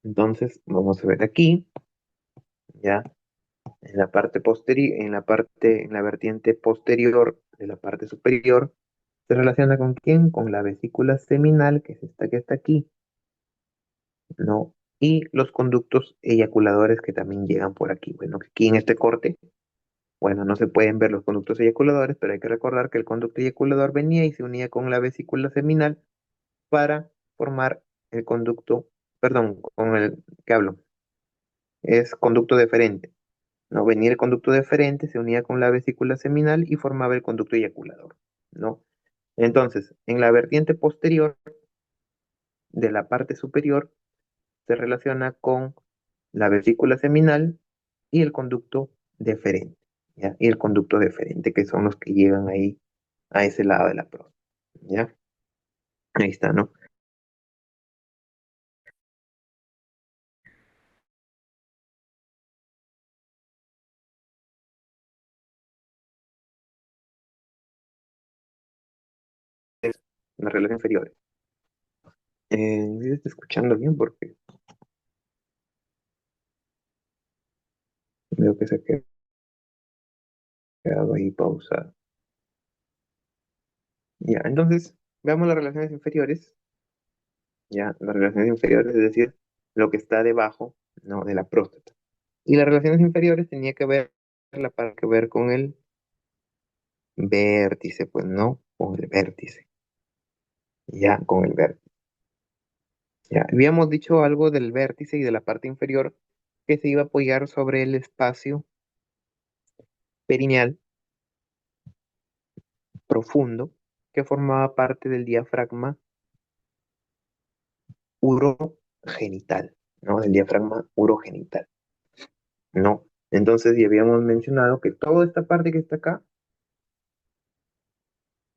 Entonces, vamos a ver aquí, ¿ya? En la parte posterior, en la vertiente posterior de la parte superior, se relaciona con quién? Con la vesícula seminal, que es esta que está aquí, ¿no? Y los conductos eyaculadores que también llegan por aquí. Bueno, que aquí en este corte, bueno, no se pueden ver los conductos eyaculadores, pero hay que recordar que el conducto eyaculador venía y se unía con la vesícula seminal para formar el conducto, perdón, con el que hablo, es conducto deferente. ¿No? Venía el conducto deferente, se unía con la vesícula seminal y formaba el conducto eyaculador, ¿no? Entonces, en la vertiente posterior de la parte superior se relaciona con la vesícula seminal y el conducto deferente, ¿ya? Y el conducto deferente, que son los que llegan ahí a ese lado de la próstata, ¿ya? Ahí está, ¿no? Es las relaciones inferiores. ¿Sí se está escuchando bien? Porque veo que se ha quedado ahí pausado. Ya, entonces, veamos las relaciones inferiores. Ya, las relaciones inferiores, es decir, lo que está debajo, ¿no? De la próstata. Y las relaciones inferiores tenía que ver, la parte que ver con el vértice, pues no, con el vértice, ya, con el vértice. Ya, habíamos dicho algo del vértice y de la parte inferior que se iba a apoyar sobre el espacio perineal profundo que formaba parte del diafragma urogenital, ¿no? Del diafragma urogenital, ¿no? Entonces, ya habíamos mencionado que toda esta parte que está acá,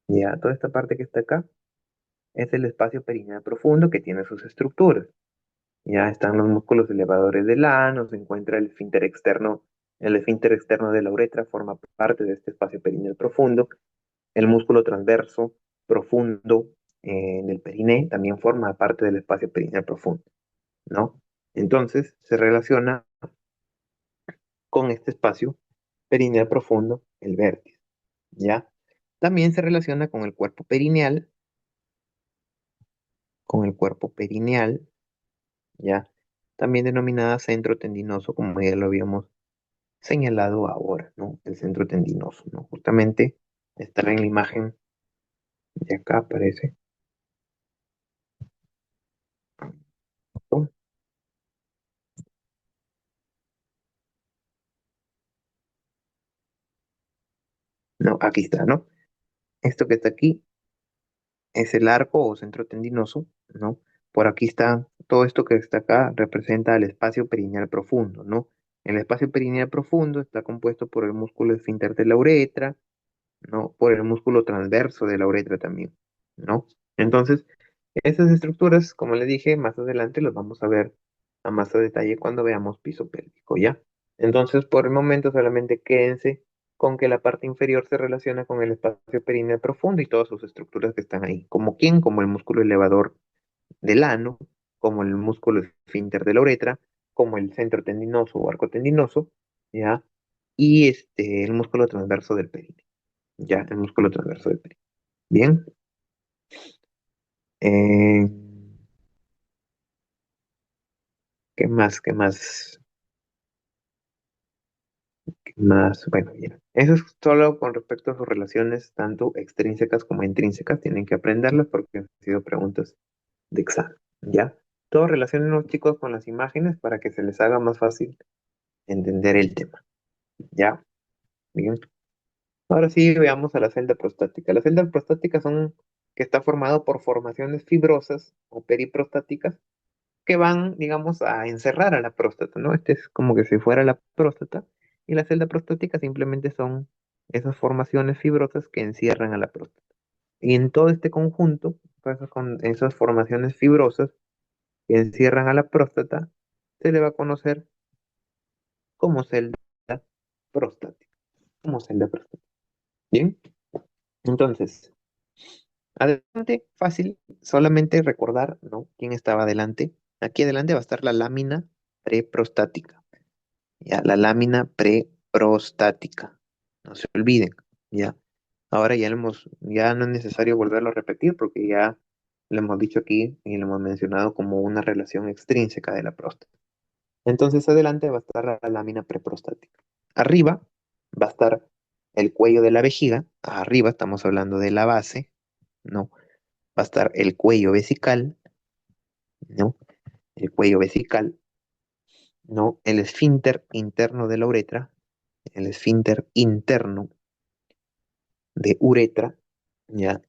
ya, toda esta parte que está acá, es el espacio perineal profundo que tiene sus estructuras. Ya están los músculos elevadores del ano, se encuentra el esfínter externo de la uretra forma parte de este espacio perineal profundo. El músculo transverso profundo del periné también forma parte del espacio perineal profundo, ¿no? Entonces se relaciona con este espacio perineal profundo, el vértice, ¿ya? También se relaciona con el cuerpo perineal, ¿ya? También denominada centro tendinoso, como ya lo habíamos señalado ahora, ¿no? El centro tendinoso, ¿no? Justamente está en la imagen de acá, aparece, ¿no? No, aquí está, ¿no? Esto que está aquí es el arco o centro tendinoso, ¿no? Por aquí está, todo esto que está acá representa el espacio perineal profundo, ¿no? El espacio perineal profundo está compuesto por el músculo esfínter de la uretra, ¿no? Por el músculo transverso de la uretra también, ¿no? Entonces, esas estructuras, como le dije, más adelante las vamos a ver a más a detalle cuando veamos piso pélvico, ¿ya? Entonces, por el momento solamente quédense con que la parte inferior se relaciona con el espacio perineal profundo y todas sus estructuras que están ahí. ¿Como quién? Como el músculo elevador del ano, como el músculo esfínter de la uretra, como el centro tendinoso o arco tendinoso, ¿ya? Y el músculo transverso del perine, ¿ya? El músculo transverso del perine. Bien. Eh, ¿Qué más? ¿Qué más? ¿Qué más? Bueno, ya. Eso es solo con respecto a sus relaciones, tanto extrínsecas como intrínsecas. Tienen que aprenderlas porque han sido preguntas de examen, ¿ya? Todos relacionen los chicos con las imágenes para que se les haga más fácil entender el tema, ¿ya? Bien. Ahora sí, veamos a la celda prostática. Las celdas prostáticas son que está formado por formaciones fibrosas o periprostáticas que van, digamos, a encerrar a la próstata, ¿no? Este es como que si fuera la próstata y la celda prostática simplemente son esas formaciones fibrosas que encierran a la próstata. Y en todo este conjunto, pues, con esas formaciones fibrosas que encierran a la próstata, se le va a conocer como celda prostática, como celda prostática. Bien, entonces, adelante, fácil, solamente recordar, ¿no? ¿Quién estaba adelante? Aquí adelante va a estar la lámina preprostática, ya, la lámina preprostática. No se olviden, ya. Ahora ya no es necesario volverlo a repetir porque ya lo hemos dicho aquí y lo hemos mencionado como una relación extrínseca de la próstata. Entonces adelante va a estar la lámina preprostática. Arriba va a estar el cuello de la vejiga. Arriba estamos hablando de la base, ¿no? Va a estar el cuello vesical, ¿no? El cuello vesical, ¿no? El esfínter interno de la uretra, el esfínter interno de uretra, ¿ya?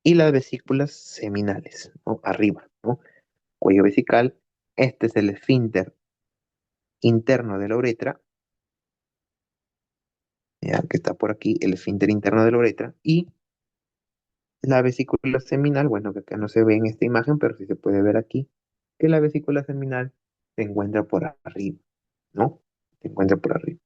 Y las vesículas seminales, ¿no? Arriba, ¿no? Cuello vesical, este es el esfínter interno de la uretra, ¿ya? Que está por aquí, el esfínter interno de la uretra, y la vesícula seminal, bueno, que acá no se ve en esta imagen, pero sí se puede ver aquí, que la vesícula seminal se encuentra por arriba, ¿no? Se encuentra por arriba.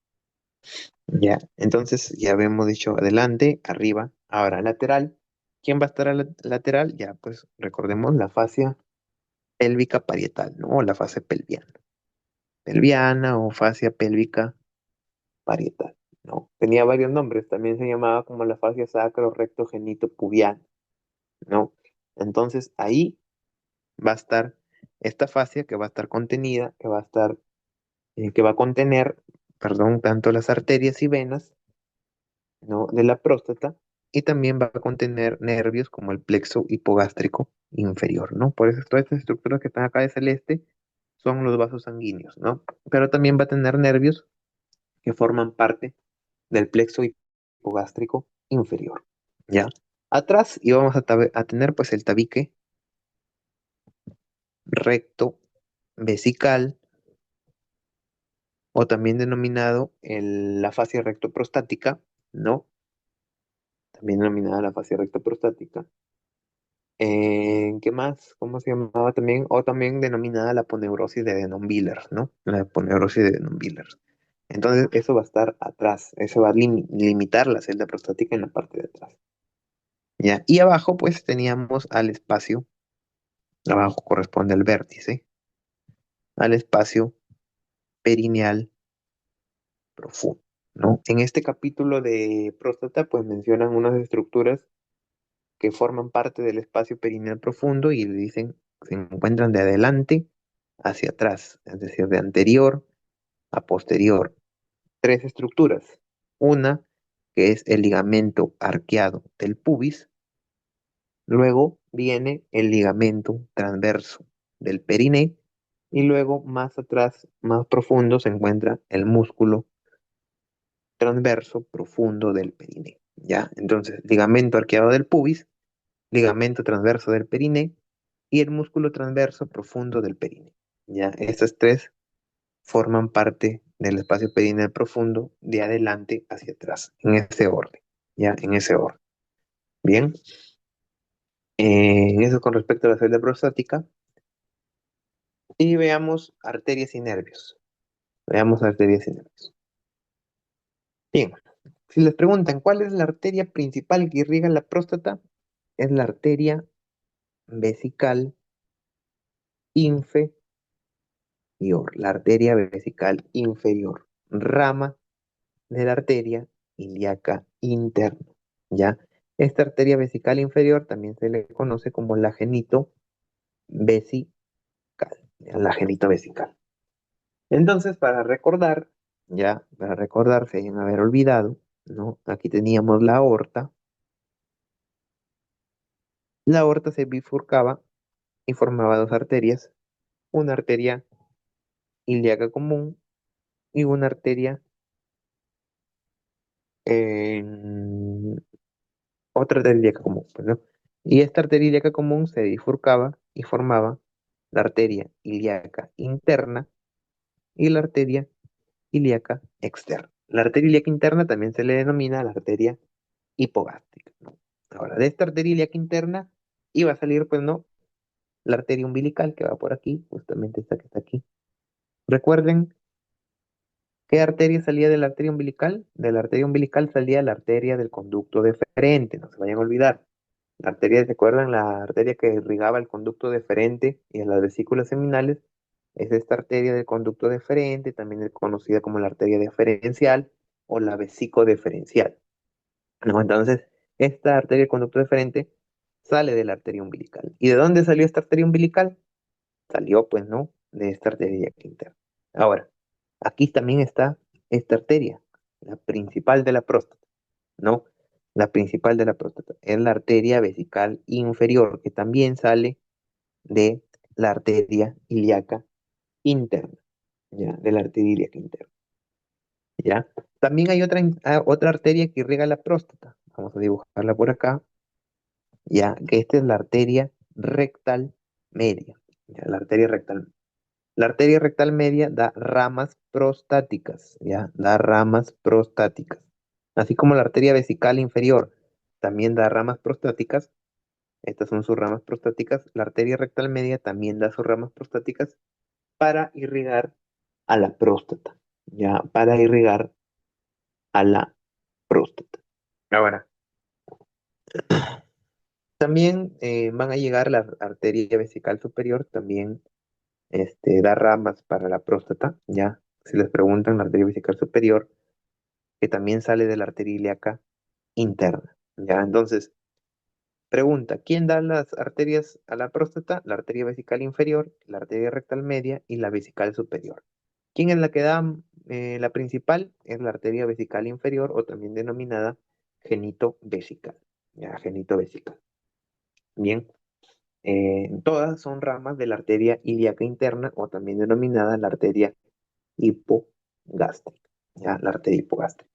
Ya, entonces ya habíamos dicho adelante, arriba, ahora lateral. ¿Quién va a estar a la lateral? Ya, pues recordemos la fascia pélvica parietal, ¿no? O la fascia pelviana. Pelviana o fascia pélvica parietal, ¿no? Tenía varios nombres, también se llamaba como la fascia sacro recto genito pubiana, ¿no? Entonces ahí va a estar esta fascia que va a estar contenida, que va a contener, perdón, tanto las arterias y venas, ¿no? De la próstata y también va a contener nervios como el plexo hipogástrico inferior, ¿no? Por eso todas estas estructuras que están acá de celeste son los vasos sanguíneos, ¿no? Pero también va a tener nervios que forman parte del plexo hipogástrico inferior, ¿ya? Atrás íbamos a tener pues el tabique recto vesical o también denominado la fascia rectoprostática, ¿no? También denominada la fascia rectoprostática. ¿Qué más? ¿Cómo se llamaba también? O también denominada la aponeurosis de Denton-Willer, ¿no? La aponeurosis de Denton-Willer. Entonces, eso va a estar atrás, eso va a limitar la celda prostática en la parte de atrás. ¿Ya? Y abajo, pues, teníamos al espacio, abajo corresponde al vértice, al espacio perineal profundo, ¿no? En este capítulo de próstata, pues, mencionan unas estructuras que forman parte del espacio perineal profundo y le dicen, se encuentran de adelante hacia atrás, es decir, de anterior a posterior. Tres estructuras. Una que es el ligamento arqueado del pubis, luego viene el ligamento transverso del periné y luego más atrás, más profundo, se encuentra el músculo transverso profundo del periné. ¿Ya? Entonces, ligamento arqueado del pubis, ligamento transverso del periné y el músculo transverso profundo del periné. Ya, estas tres forman parte del espacio perineal profundo de adelante hacia atrás, en ese orden. Ya, en ese orden. Bien, eso con respecto a la celda prostática. Y veamos arterias y nervios. Veamos arterias y nervios. Bien, Si les preguntan cuál es la arteria principal que irriga la próstata, es la arteria vesical inferior, la arteria vesical inferior, rama de la arteria ilíaca interna, ¿ya? Esta arteria vesical inferior también se le conoce como la genito vesical, ¿ya? La genito vesical. Entonces, para recordar, ya, para recordar, se hayan haber olvidado, ¿no? Aquí teníamos la aorta. La aorta se bifurcaba y formaba dos arterias, una arteria ilíaca común y una arteria, otra arteria ilíaca común, pues, ¿no? Y esta arteria ilíaca común se bifurcaba y formaba la arteria ilíaca interna y la arteria ilíaca externa. La arteria ilíaca interna también se le denomina la arteria hipogástrica, ¿no? Ahora, de esta arteria ilíaca interna iba a salir, pues, ¿no? La arteria umbilical que va por aquí, justamente esta que está aquí. Recuerden, ¿qué arteria salía de la arteria umbilical? De la arteria umbilical salía la arteria del conducto deferente, no se vayan a olvidar. La arteria, ¿se acuerdan? La arteria que irrigaba el conducto deferente y en las vesículas seminales es esta arteria del conducto deferente, también es conocida como la arteria deferencial o la vesicodeferencial, ¿no? Entonces, esta arteria del conducto deferente sale de la arteria umbilical. ¿Y de dónde salió esta arteria umbilical? Salió, pues, ¿no? De esta arteria interna. Ahora, aquí también está esta arteria, la principal de la próstata, ¿no? La principal de la próstata es la arteria vesical inferior, que también sale de la arteria ilíaca interna, ¿ya? De la arteria ilíaca interna, ¿ya? También hay otra arteria que irriga la próstata. Vamos a dibujarla por acá, ¿ya? Que esta es la arteria rectal media, ¿ya? La arteria rectal. La arteria rectal media da ramas prostáticas, ¿ya? Da ramas prostáticas. Así como la arteria vesical inferior también da ramas prostáticas, estas son sus ramas prostáticas, la arteria rectal media también da sus ramas prostáticas para irrigar a la próstata, ¿ya? Para irrigar a la próstata. Ahora, también van a llegar la arteria vesical superior, también da ramas para la próstata, ¿ya? Si les preguntan, la arteria vesical superior que también sale de la arteria ilíaca interna, ¿ya? Entonces, pregunta, ¿quién da las arterias a la próstata? La arteria vesical inferior, la arteria rectal media y la vesical superior. ¿Quién es la que da la principal? Es la arteria vesical inferior o también denominada genito vesical, ¿ya? Genito vesical. Bien, todas son ramas de la arteria ilíaca interna o también denominada la arteria hipogástrica, ¿ya? La arteria hipogástrica.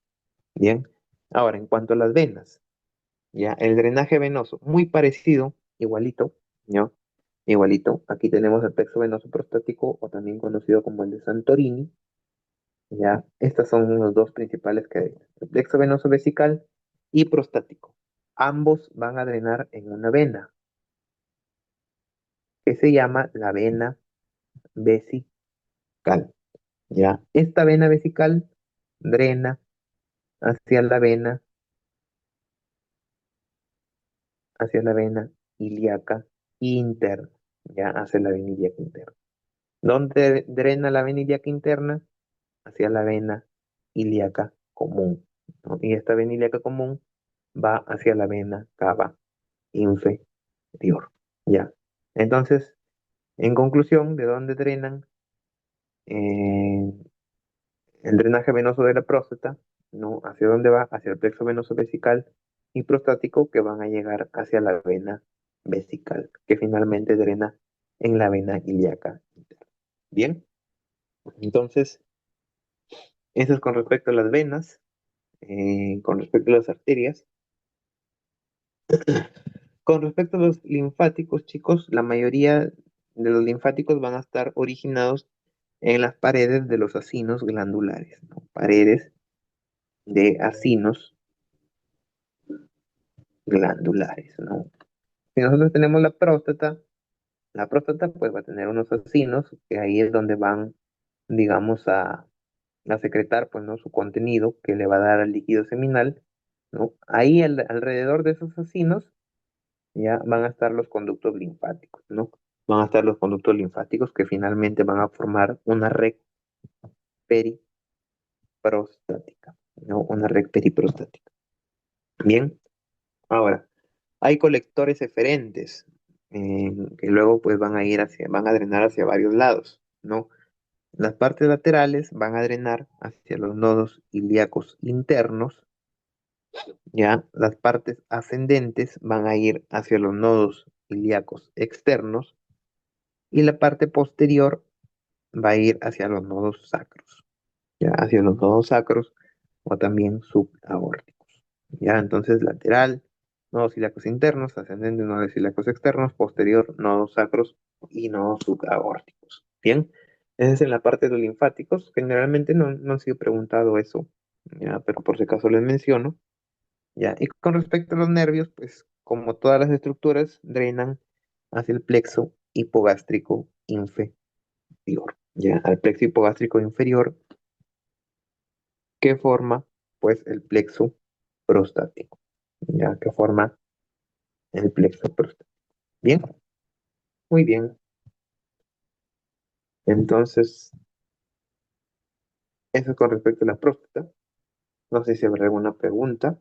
Bien, ahora en cuanto a las venas, ya el drenaje venoso, muy parecido, igualito, ¿no? Igualito. Aquí tenemos el plexo venoso prostático o también conocido como el de Santorini, ya. Estas son los dos principales que hay, el plexo venoso vesical y prostático. Ambos van a drenar en una vena que se llama la vena vesical, ya. Esta vena vesical drena hacia la vena hacia la vena ilíaca interna, ya hacia la vena ilíaca interna. ¿Dónde drena la vena ilíaca interna? Hacia la vena ilíaca común, ¿no? Y esta vena ilíaca común va hacia la vena cava inferior, ya. Entonces, en conclusión, ¿de dónde drenan? Eh, el drenaje venoso de la próstata, ¿no? ¿Hacia dónde va? Hacia el plexo venoso vesical y prostático que van a llegar hacia la vena vesical, que finalmente drena en la vena ilíaca interna. Bien, entonces, eso es con respecto a las venas, con respecto a las arterias. Con respecto a los linfáticos, chicos, la mayoría de los linfáticos van a estar originados en las paredes de los acinos glandulares, ¿no? Paredes de acinos glandulares, ¿no? Si nosotros tenemos la próstata pues va a tener unos acinos, que ahí es donde van, digamos, a secretar, pues, ¿no? Su contenido que le va a dar al líquido seminal, ¿no? Ahí alrededor de esos vacinos ya van a estar los conductos linfáticos, ¿no? Van a estar los conductos linfáticos que finalmente van a formar una red periprostática, ¿no? Una red periprostática. Bien, ahora, hay colectores eferentes que luego pues van a drenar hacia varios lados, ¿no? Las partes laterales van a drenar hacia los nodos ilíacos internos, ya las partes ascendentes van a ir hacia los nodos ilíacos externos y la parte posterior va a ir hacia los nodos sacros, ya hacia los nodos sacros o también subaórticos. Ya, entonces lateral, nodos ilíacos internos, ascendente, nodos ilíacos externos, posterior, nodos sacros y nodos subaórticos. Bien, esa es en la parte de los linfáticos. Generalmente no han sido preguntado eso, ya, pero por si acaso les menciono. Ya, y con respecto a los nervios, pues como todas las estructuras, drenan hacia el plexo hipogástrico inferior. Ya, al plexo hipogástrico inferior que forma pues el plexo prostático, ya que forma el plexo prostático. Bien, muy bien. Entonces, eso con respecto a la próstata. No sé si habrá alguna pregunta.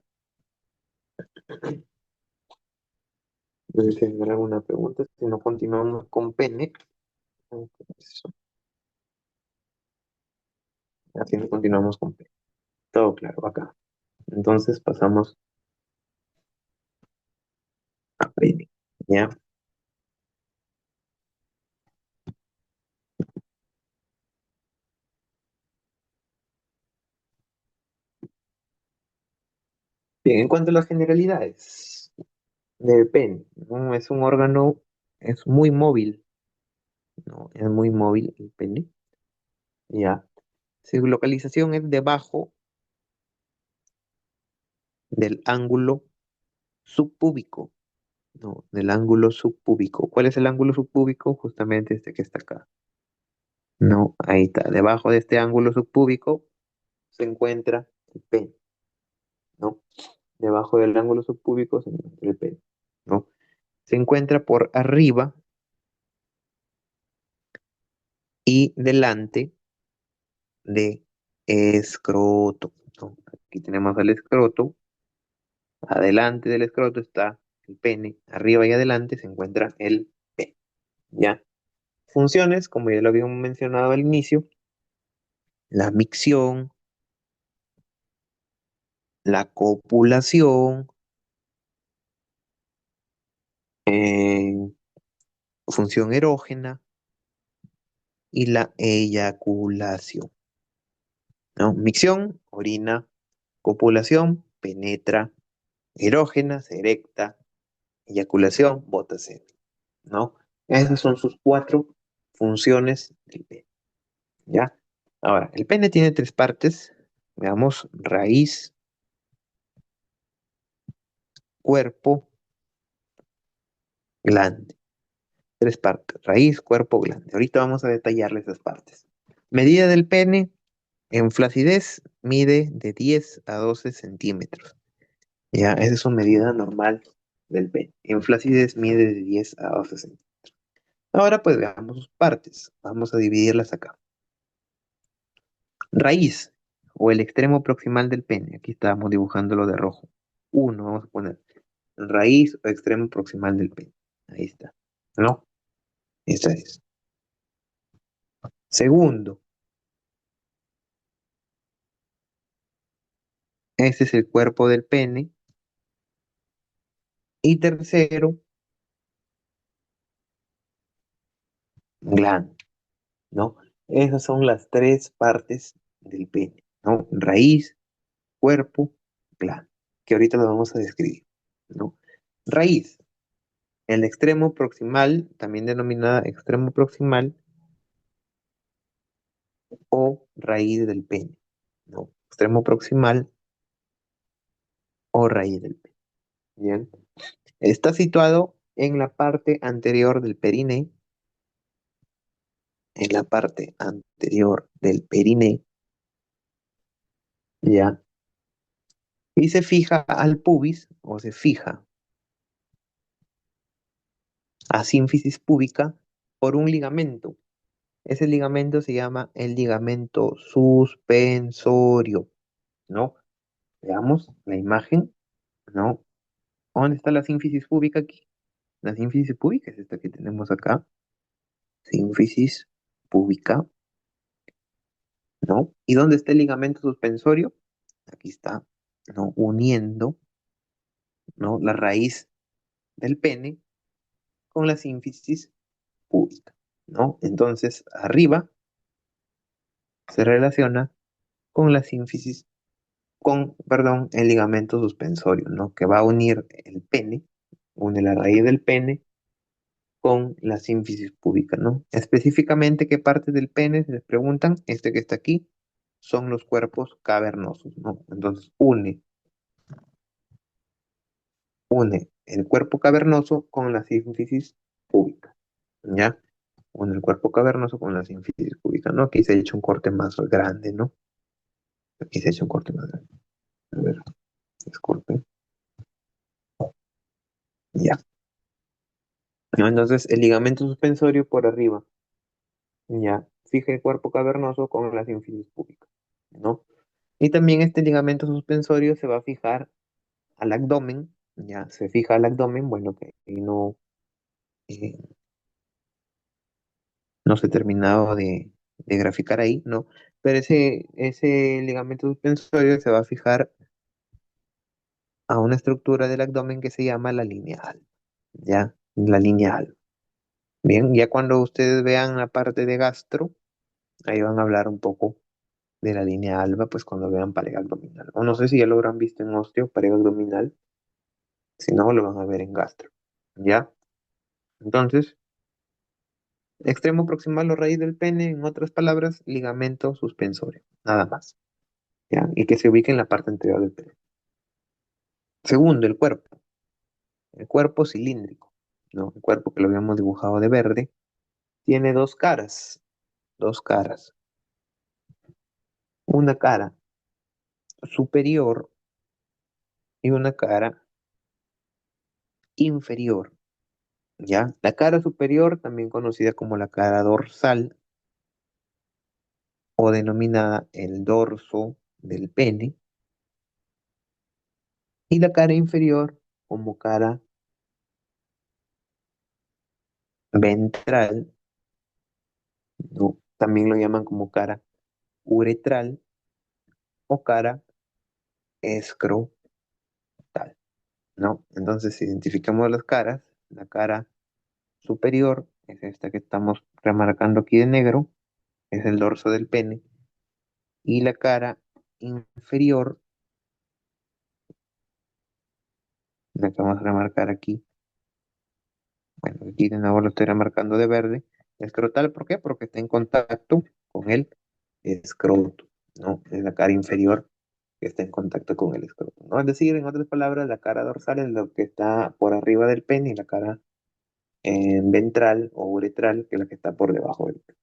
No sé si habrá alguna pregunta. Si no, continuamos con pene. Así no continuamos con pene. Todo claro acá. Entonces pasamos a pene. ¿Ya? Bien, en cuanto a las generalidades del pene, ¿no? Es un órgano, es muy móvil, ¿no? Es muy móvil el pene. ¿Ya? Su localización es debajo del ángulo subpúbico, ¿no? Del ángulo subpúbico. ¿Cuál es el ángulo subpúbico? Justamente este que está acá. No, ahí está. Debajo de este ángulo subpúbico se encuentra el pene, ¿no? Debajo del ángulo subpúbico se encuentra el pene, ¿no? Se encuentra por arriba y delante de escroto, ¿no? Aquí tenemos el escroto. Adelante del escroto está el pene. Arriba y adelante se encuentra el pene, ¿ya? Funciones, como ya lo habíamos mencionado al inicio, la micción, la copulación, eh, función erógena y la eyaculación, ¿no? Micción, orina, copulación, penetra, erógena, se erecta, eyaculación, bota semen, ¿no? Esas son sus cuatro funciones del pene, ¿ya? Ahora, el pene tiene tres partes, veamos, raíz, cuerpo, glande. Tres partes, raíz, cuerpo, glande. Ahorita vamos a detallarle esas partes. Medida del pene en flacidez mide de 10 a 12 centímetros. Ya, esa es su medida normal del pene. En flacidez mide de 10 a 12 centímetros. Ahora pues veamos sus partes. Vamos a dividirlas acá. Raíz o el extremo proximal del pene. Aquí estábamos dibujándolo de rojo. Uno, vamos a poner raíz o extremo proximal del pene. Ahí está. ¿No? Esa es. Segundo, este es el cuerpo del pene. Y tercero, glande, ¿no? Esas son las tres partes del pene, ¿no? Raíz, cuerpo, glande, que ahorita lo vamos a describir, ¿no? Raíz, el extremo proximal, también denominada extremo proximal o raíz del pene, ¿no? Extremo proximal o raíz del pene, ¿bien? Está situado en la parte anterior del perine, en la parte anterior del perine, ya, y se fija al pubis, o se fija a sínfisis púbica por un ligamento. Ese ligamento se llama el ligamento suspensorio, ¿no? Veamos la imagen, ¿no? ¿Dónde está la sínfisis púbica aquí? La sínfisis púbica es esta que tenemos acá, sínfisis púbica, ¿no? ¿Y dónde está el ligamento suspensorio? Aquí está, ¿no? Uniendo, ¿no? La raíz del pene con la sínfisis púbica, ¿no? Entonces, arriba se relaciona con la sínfisis, perdón, el ligamento suspensorio, ¿no? Que va a unir el pene, une la raíz del pene con la sínfisis púbica, ¿no? Específicamente, ¿qué parte del pene? Se les preguntan, este que está aquí, son los cuerpos cavernosos, ¿no? Entonces, une el cuerpo cavernoso con la sínfisis púbica, ¿ya? Une el cuerpo cavernoso con la sínfisis púbica, ¿no? Aquí se ha hecho un corte más grande, ¿no? Aquí se ha hecho un corte más grande. A ver, disculpen. Ya. ¿No? Entonces, el ligamento suspensorio por arriba, ya, fija el cuerpo cavernoso con la sínfisis púbica, ¿no? Y también este ligamento suspensorio se va a fijar al abdomen, ya, se fija al abdomen, bueno, que ahí eh, no se ha terminado de graficar ahí, ¿no? Pero ese ligamento suspensorio se va a fijar a una estructura del abdomen que se llama la línea alba, ya, la línea alba. Bien, ya cuando ustedes vean la parte de gastro, ahí van a hablar un poco de la línea alba, pues cuando vean pared abdominal. O no sé si ya lo habrán visto en osteo, pared abdominal, si no, lo van a ver en gastro, ¿ya? Entonces, extremo proximal o raíz del pene, en otras palabras, ligamento suspensorio, nada más, ¿ya? Y que se ubique en la parte anterior del pene. Segundo, el cuerpo cilíndrico, ¿no? El cuerpo que lo habíamos dibujado de verde, tiene dos caras, una cara superior y una cara inferior, ¿ya? La cara superior, también conocida como la cara dorsal o denominada el dorso del pene, y la cara inferior como cara ventral, ¿no? También lo llaman como cara uretral o cara escrotal, ¿no? Entonces, si identificamos las caras, la cara superior es esta que estamos remarcando aquí de negro, es el dorso del pene, y la cara inferior, la que vamos a remarcar aquí, bueno, aquí de nuevo lo estoy remarcando de verde, escrotal, ¿por qué? Porque está en contacto con el escroto, ¿no? Es la cara inferior que está en contacto con el escroto, ¿no? Es decir, en otras palabras, la cara dorsal es lo que está por arriba del pene y la cara ventral o uretral, que es la que está por debajo del pene.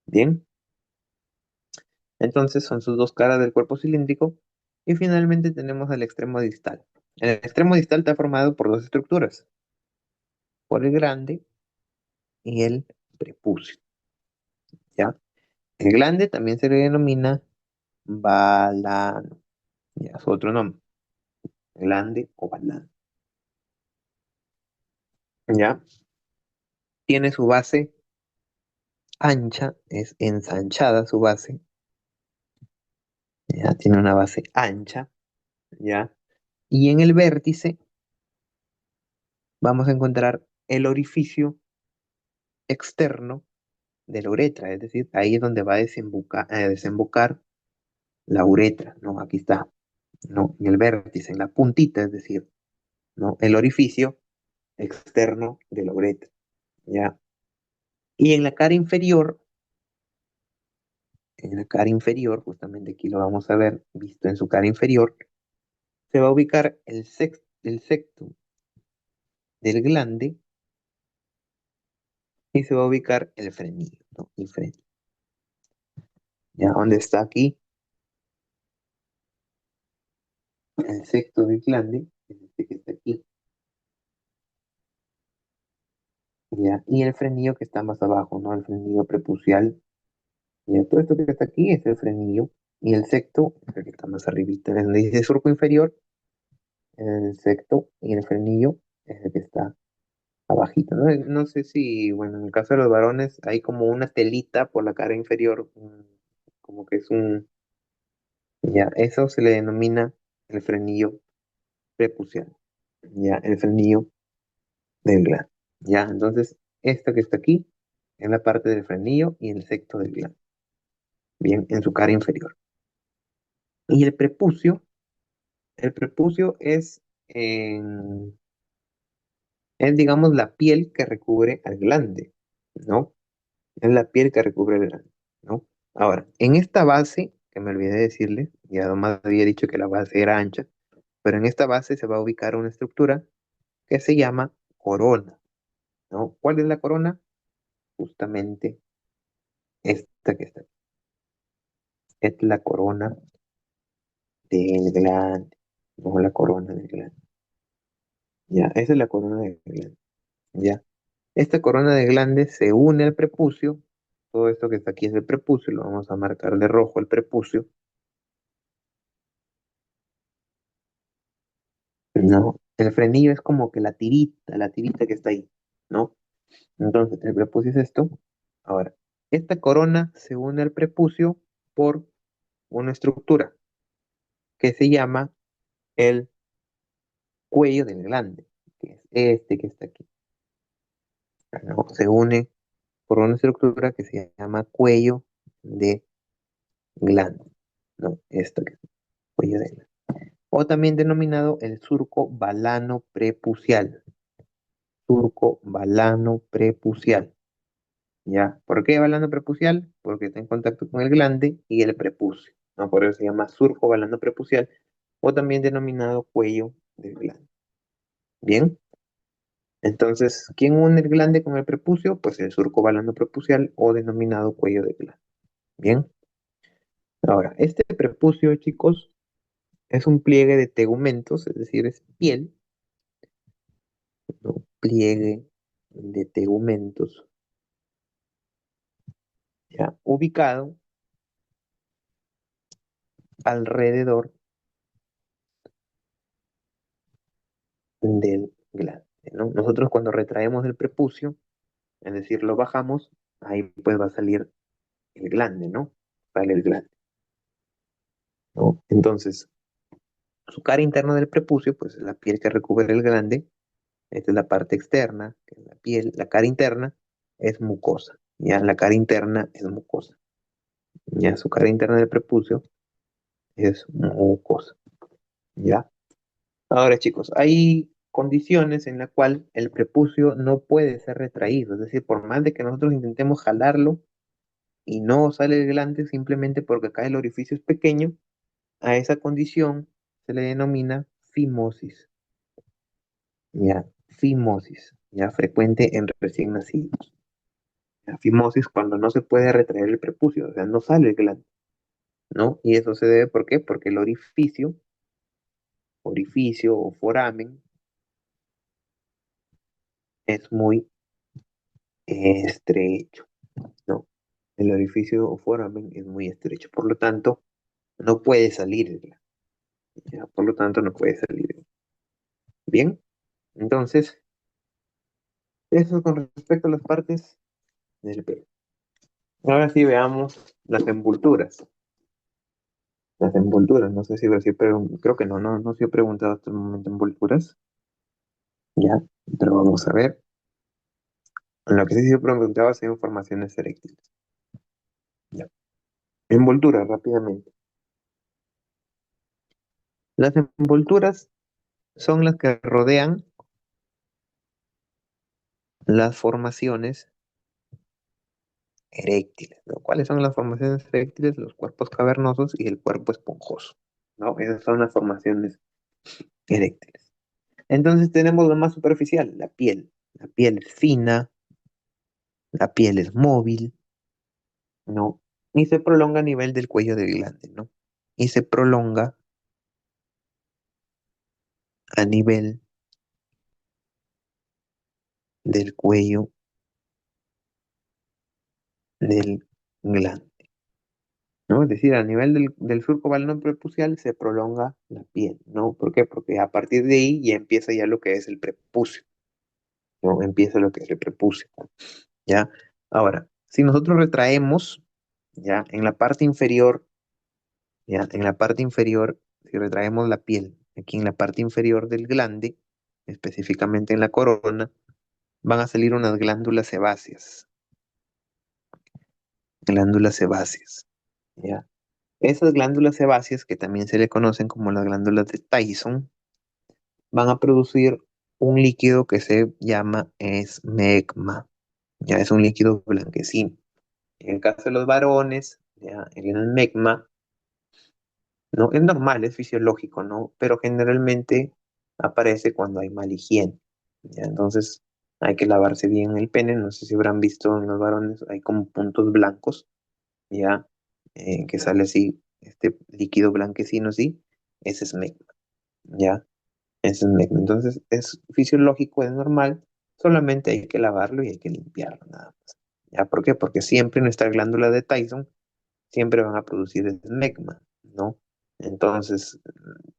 Bien, entonces son sus dos caras del cuerpo cilíndrico y finalmente tenemos el extremo distal. El extremo distal está formado por dos estructuras, por el glande y el prepucio, ¿ya? El glande también se le denomina balano, ya es otro nombre, glande o balano, ¿ya? Tiene su base ancha, es ensanchada su base, ya tiene una base ancha, ya. Y en el vértice vamos a encontrar el orificio externo de la uretra, es decir, ahí es donde va a desembocar la uretra, ¿no? Aquí está, ¿no? En el vértice, en la puntita, es decir, ¿no? El orificio externo de la uretra, ¿ya? Y en la cara inferior, justamente aquí lo vamos a ver, visto en su cara inferior, se va a ubicar el septum del glande y se va a ubicar el frenillo, ¿no? El frenillo. ¿Ya? ¿Dónde está aquí? El sexto del glande es este que está aquí, ¿ya? Y el frenillo que está más abajo, ¿no? El frenillo prepucial. Ya, todo esto que está aquí es el frenillo. Y el sexto es el que está más arribita. Donde dice surco inferior, el sexto y el frenillo es el que está abajito, ¿no? No sé si, bueno, en el caso de los varones hay como una telita por la cara inferior, como que es un, ya, eso se le denomina el frenillo prepucial, ya, el frenillo del glande, ya, entonces, esta que está aquí es la parte del frenillo y el sexto del glande, bien, en su cara inferior. Y el prepucio es, digamos, la piel que recubre al glande, ¿no? Es la piel que recubre el grano, ¿no? Ahora, en esta base, que me olvidé de decirle, ya nomás había dicho que la base era ancha, pero en esta base se va a ubicar una estructura que se llama corona, ¿no? ¿Cuál es la corona? Justamente esta que está aquí. Es la corona del glande, no la corona del glande. Ya, esa es la corona del glande, ya. Esta corona de glande se une al prepucio, todo esto que está aquí es el prepucio, lo vamos a marcar de rojo el prepucio. No, el frenillo es como que la tirita que está ahí, ¿no? Entonces, el prepucio es esto. Ahora, esta corona se une al prepucio por una estructura que se llama el cuello del glande, que es este que está aquí, ¿no? Se une por una estructura que se llama cuello de glande, ¿no? Esto que es el cuello de glande. O también denominado el surco balano prepucial. Surco balano prepucial. ¿Ya? ¿Por qué balano prepucial? Porque está en contacto con el glande y el prepucio, ¿no? Por eso se llama surco balano prepucial o también denominado cuello del glande. Bien, entonces, ¿quién une el glande con el prepucio? Pues el surco balano prepucial o denominado cuello del glande. Bien, ahora, este prepucio, chicos, es un pliegue de tegumentos, es decir, es piel, ¿no? Pliegue de tegumentos, ¿ya? Ubicado alrededor del glande, ¿no? Nosotros cuando retraemos el prepucio, es decir, lo bajamos, ahí pues va a salir el glande, ¿no? Sale el glande, ¿no? Entonces, su cara interna del prepucio, pues es la piel que recubre el glande, esta es la parte externa, que es la piel, la cara interna es mucosa, ya la cara interna es mucosa, ya su cara interna del prepucio es mucosa, ya. Ahora, chicos, hay condiciones en las cuales el prepucio no puede ser retraído, es decir, por más de que nosotros intentemos jalarlo y no sale el glande simplemente porque acá el orificio es pequeño, a esa condición se le denomina fimosis, ya, fimosis, ya frecuente en recién nacidos. La fimosis cuando no se puede retraer el prepucio, o sea, no sale el glande, ¿no? Y eso se debe, ¿por qué? Porque el orificio o foramen es muy estrecho, ¿no? El orificio o foramen es muy estrecho, por lo tanto, no puede salir el glande, ¿ya? Por lo tanto, no puede salir. Bien, entonces, eso con respecto a las partes del pelo. Ahora sí veamos las envolturas. Las envolturas, no sé si creo que no se he preguntado hasta el momento envolturas. Ya, pero vamos a ver. Lo que sí se preguntaba son formaciones eréctiles. Ya. Envolturas, rápidamente. Las envolturas son las que rodean las formaciones eréctiles, ¿no? ¿Cuáles son las formaciones eréctiles? Los cuerpos cavernosos y el cuerpo esponjoso, ¿no? Esas son las formaciones eréctiles. Entonces tenemos lo más superficial, la piel. La piel es fina, la piel es móvil, ¿no? Y se prolonga a nivel del cuello del glande, ¿no? Y se prolonga a nivel del cuello del glande, ¿no? Es decir, a nivel del surco balano prepucial se prolonga la piel, ¿no? ¿Por qué? Porque a partir de ahí ya empieza ya lo que es el prepucio, ¿no? Empieza lo que es el prepucio, ¿ya? Ahora, si nosotros retraemos, ¿ya? En la parte inferior, ¿ya? En la parte inferior, si retraemos la piel, aquí en la parte inferior del glande, específicamente en la corona, van a salir unas glándulas sebáceas, ¿ya? Esas glándulas sebáceas, que también se le conocen como las glándulas de Tyson, van a producir un líquido que se llama esmegma. Ya es un líquido blanquecino. En el caso de los varones, ya el esmegma no es normal, es fisiológico, ¿no? Pero generalmente aparece cuando hay mala higiene. Ya, entonces hay que lavarse bien el pene. No sé si habrán visto en los varones, hay como puntos blancos, ya, que sale así, este líquido blanquecino, sí, ese es esmegma, ya. Ese es negro. Entonces es fisiológico, es normal, solamente hay que lavarlo y hay que limpiarlo nada más. ¿Ya? ¿Por qué? Porque siempre nuestras glándulas de Tyson siempre van a producir esmegma, ¿no? Entonces,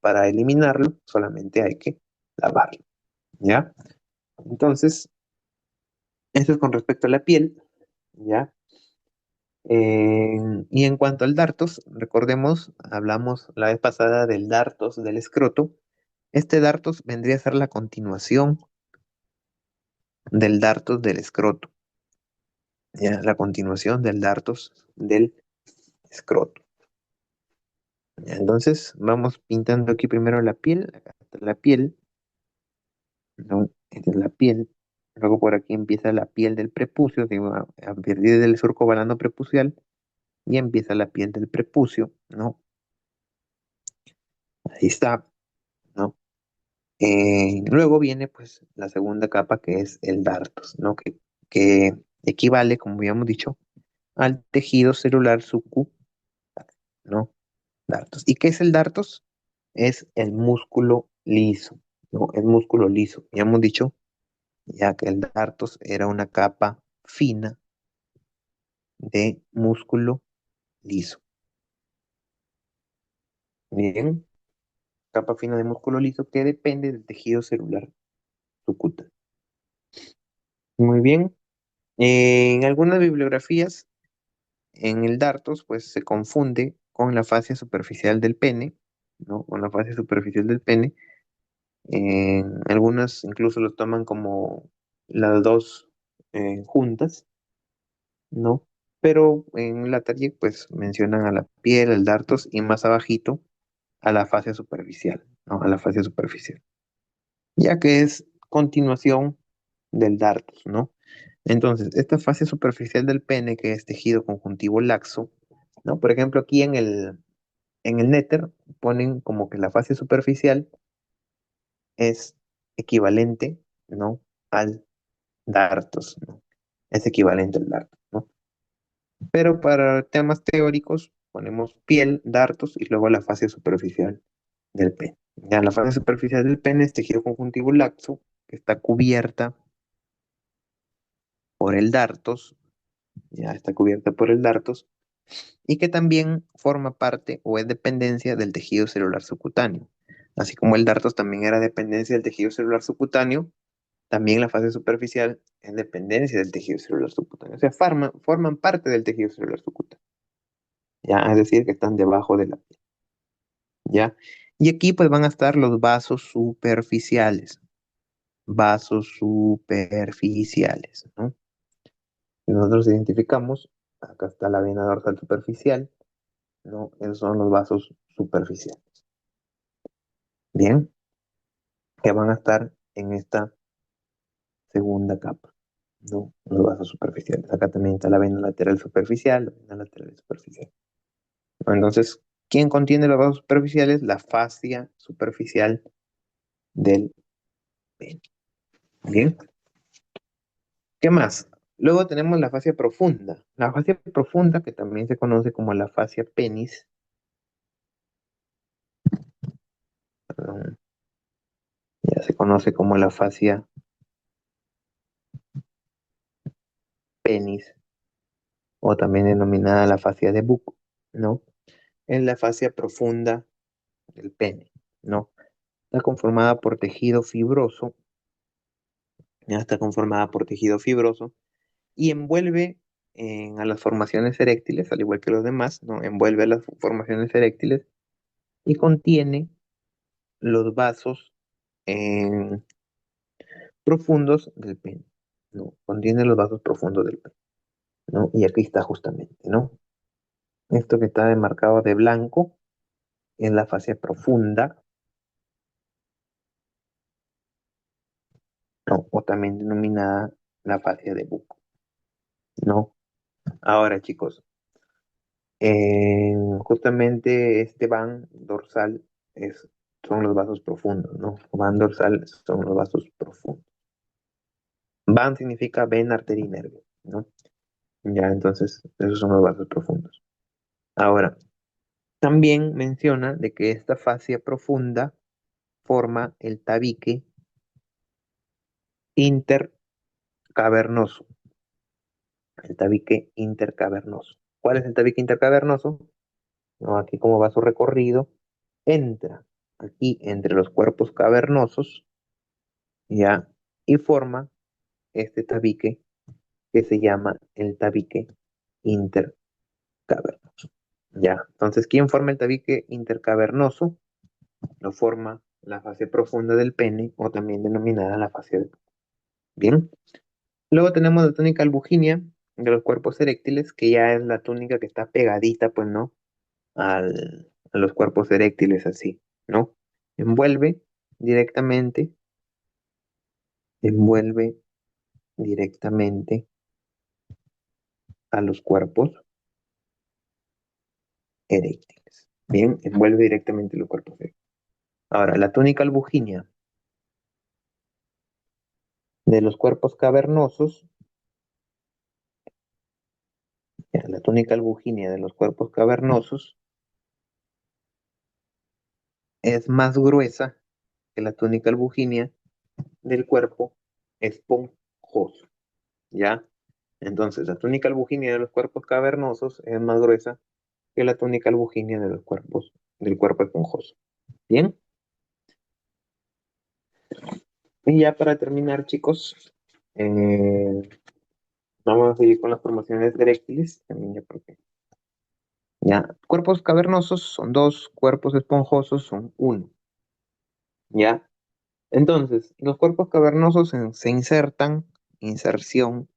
para eliminarlo, solamente hay que lavarlo, ¿ya? Entonces, eso es con respecto a la piel, ¿ya? Y en cuanto al dartos, recordemos, hablamos la vez pasada del dartos del escroto. Este dartos vendría a ser la continuación del dartos del escroto, ya, la continuación del dartos del escroto. Ya, entonces vamos pintando aquí primero la piel, acá está la piel, ¿no? Esta es la piel, luego por aquí empieza la piel del prepucio, digo, a partir del surco balano prepucial, y empieza la piel del prepucio, ¿no? Ahí está, ¿no? Luego viene pues la segunda capa que es el dartos, ¿no? Que equivale, como habíamos dicho, al tejido celular subcutáneo, ¿no? Dartos. ¿Y qué es el dartos? Es el músculo liso, ¿no? El músculo liso. Ya hemos dicho ya que el dartos era una capa fina de músculo liso. Bien, capa fina de músculo liso que depende del tejido celular subcutáneo. Muy bien. En algunas bibliografías, en el dartos, pues se confunde con la fascia superficial del pene, ¿no? Con la fascia superficial del pene. Algunas incluso lo toman como las dos juntas, ¿no? Pero en la Target pues mencionan a la piel, al dartos y más abajito a la fascia superficial, ¿no? A la fascia superficial, ya que es continuación del dartos, ¿no? Entonces, esta fascia superficial del pene, que es tejido conjuntivo laxo, ¿no? Por ejemplo, aquí en el néter ponen como que la fascia superficial es equivalente, ¿no? Al dartos, ¿no? Es equivalente al dartos, ¿no? Pero para temas teóricos ponemos piel, dartos y luego la fascia superficial del pene. Ya la fascia superficial del pene es tejido conjuntivo laxo que está cubierta por el dartos, ya está cubierta por el dartos y que también forma parte o es dependencia del tejido celular subcutáneo. Así como el dartos también era dependencia del tejido celular subcutáneo, también la fase superficial es dependencia del tejido celular subcutáneo. O sea, forman parte del tejido celular subcutáneo. ¿Ya? Es decir, que están debajo de la piel. ¿Ya? Y aquí pues van a estar los vasos superficiales. Vasos superficiales, ¿no? Si nosotros identificamos, acá está la vena dorsal superficial, ¿no? Esos son los vasos superficiales. Bien, que van a estar en esta segunda capa, ¿no? Los vasos superficiales. Acá también está la vena lateral superficial, la vena lateral superficial. Entonces, ¿quién contiene los vasos superficiales? La fascia superficial del pene. Bien, ¿qué más? Luego tenemos la fascia profunda. La fascia profunda, que también se conoce como la fascia penis, perdón, Ya se conoce como la fascia penis o también denominada la fascia de Buck, ¿no? Es la fascia profunda del pene, ¿no? Está conformada por tejido fibroso, ya está conformada por tejido fibroso y envuelve a las formaciones eréctiles, al igual que los demás, ¿no? Envuelve a las formaciones eréctiles y contiene los vasos eh, profundos del pene, ¿no? Contiene los vasos profundos del pene, ¿no? Y aquí está justamente, ¿no? Esto que está demarcado de blanco es la fascia profunda, ¿no? O también denominada la fascia de Buco, ¿no? Ahora, chicos, justamente este van dorsal es, son los vasos profundos, ¿no? Van dorsal son los vasos profundos. Van significa vena, arteria y nervio, ¿no? Ya, entonces, esos son los vasos profundos. Ahora, también menciona de que esta fascia profunda forma el tabique intercavernoso. El tabique intercavernoso. ¿Cuál es el tabique intercavernoso? No, aquí como va su recorrido, entra aquí entre los cuerpos cavernosos, ya, y forma este tabique que se llama el tabique intercavernoso. Ya, entonces, ¿quién forma el tabique intercavernoso? Lo forma la fase profunda del pene o también denominada la fase del... Bien. Luego tenemos la túnica albuginia de los cuerpos eréctiles, que ya es la túnica que está pegadita, pues, ¿no? A los cuerpos eréctiles, así, ¿no? Envuelve directamente, envuelve directamente a los cuerpos eréctiles. Bien, envuelve directamente los cuerpos eréctiles. Ahora, la túnica albuginia de los cuerpos cavernosos, ya, la túnica albuginia de los cuerpos cavernosos es más gruesa que la túnica albuginia del cuerpo esponjoso, ¿ya? Entonces, la túnica albuginia de los cuerpos cavernosos es más gruesa que la túnica albuginia de los cuerpos del cuerpo esponjoso. Bien, y ya para terminar, chicos, eh, vamos a seguir con las formaciones eréctiles, también ya porque ya, cuerpos cavernosos son dos, cuerpos esponjosos son uno, ¿ya? Entonces, los cuerpos cavernosos se insertan, inserción,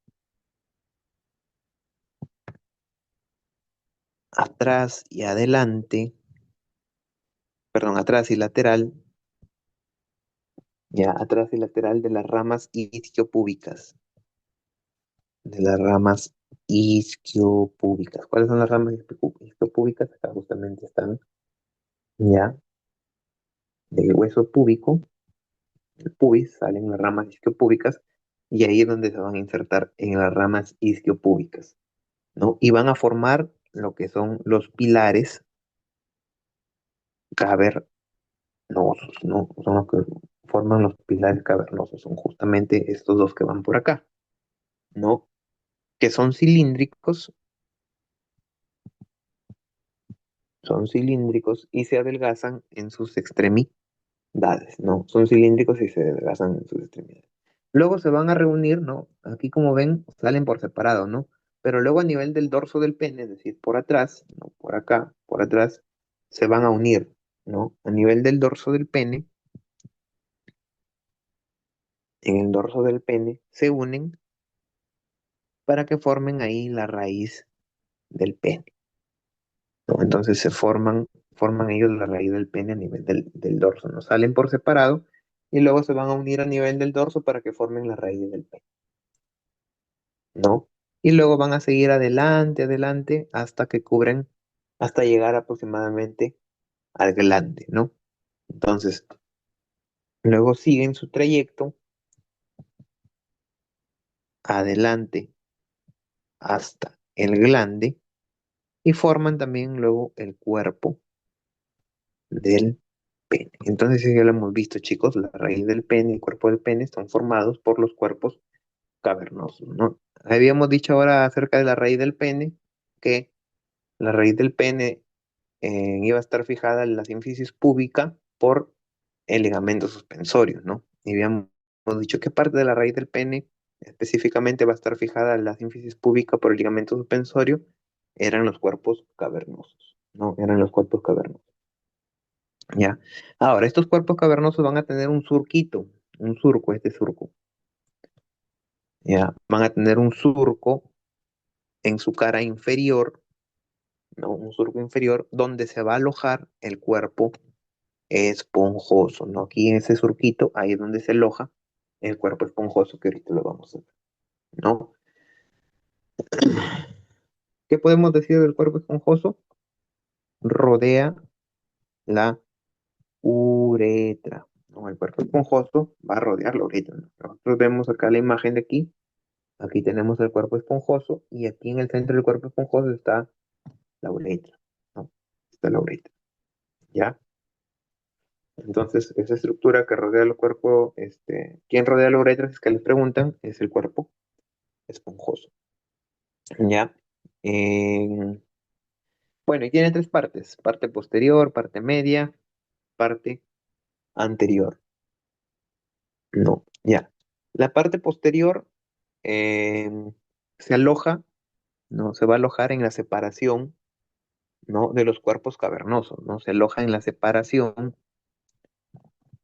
atrás y adelante, perdón, atrás y lateral, ya, atrás y lateral de las ramas isquiopúbicas, de las ramas isquiopúbicas. ¿Cuáles son las ramas isquiopúbicas? Acá justamente están, ya, del hueso púbico, el pubis, salen las ramas isquiopúbicas, y ahí es donde se van a insertar en las ramas isquiopúbicas, ¿no? Y van a formar lo que son los pilares cavernosos, ¿no? Son los que forman los pilares cavernosos, son justamente estos dos que van por acá, ¿no? Que son cilíndricos y se adelgazan en sus extremidades, ¿no? Son cilíndricos y se adelgazan en sus extremidades. Luego se van a reunir, ¿no? Aquí como ven, salen por separado, ¿no? Pero luego a nivel del dorso del pene, es decir, por atrás, ¿no? Por acá, por atrás, se van a unir, ¿no? A nivel del dorso del pene, en el dorso del pene, se unen para que formen ahí la raíz del pene, ¿no? Entonces forman ellos la raíz del pene a nivel del dorso, ¿no? Salen por separado y luego se van a unir a nivel del dorso para que formen la raíz del pene, ¿no? Y luego van a seguir adelante, adelante, hasta que cubren, hasta llegar aproximadamente al glande, ¿no? Entonces, luego siguen su trayecto adelante hasta el glande y forman también luego el cuerpo del pene. Entonces, ya lo hemos visto, chicos, la raíz del pene y el cuerpo del pene están formados por los cuerpos cavernosos, ¿no? Habíamos dicho ahora acerca de la raíz del pene, que la raíz del pene iba a estar fijada en la sínfisis púbica por el ligamento suspensorio, ¿no? Y habíamos dicho que parte de la raíz del pene específicamente va a estar fijada en la sínfisis púbica por el ligamento suspensorio, eran los cuerpos cavernosos, ¿no? Eran los cuerpos cavernosos, ¿ya? Ahora, estos cuerpos cavernosos van a tener un surquito, un surco, este surco, ¿ya? Van a tener un surco en su cara inferior, ¿no? Un surco inferior donde se va a alojar el cuerpo esponjoso, ¿no? Aquí en ese surquito, ahí es donde se aloja el cuerpo esponjoso que ahorita lo vamos a ver, ¿no? ¿Qué podemos decir del cuerpo esponjoso? Rodea la uretra, ¿no? El cuerpo esponjoso va a rodear la uretra, ¿no? Nosotros vemos acá la imagen de aquí, aquí tenemos el cuerpo esponjoso y aquí en el centro del cuerpo esponjoso está la uretra, ¿no? Está la uretra, ¿ya? Entonces, esa estructura que rodea el cuerpo, ¿quién rodea la uretra? Si es que les preguntan, es el cuerpo esponjoso, ¿ya? Eh, bueno, y tiene tres partes, parte posterior, parte media, parte anterior, ¿no? Ya. La parte posterior eh, se aloja, ¿no? Se va a alojar en la separación, ¿no? De los cuerpos cavernosos, ¿no? Se aloja en la separación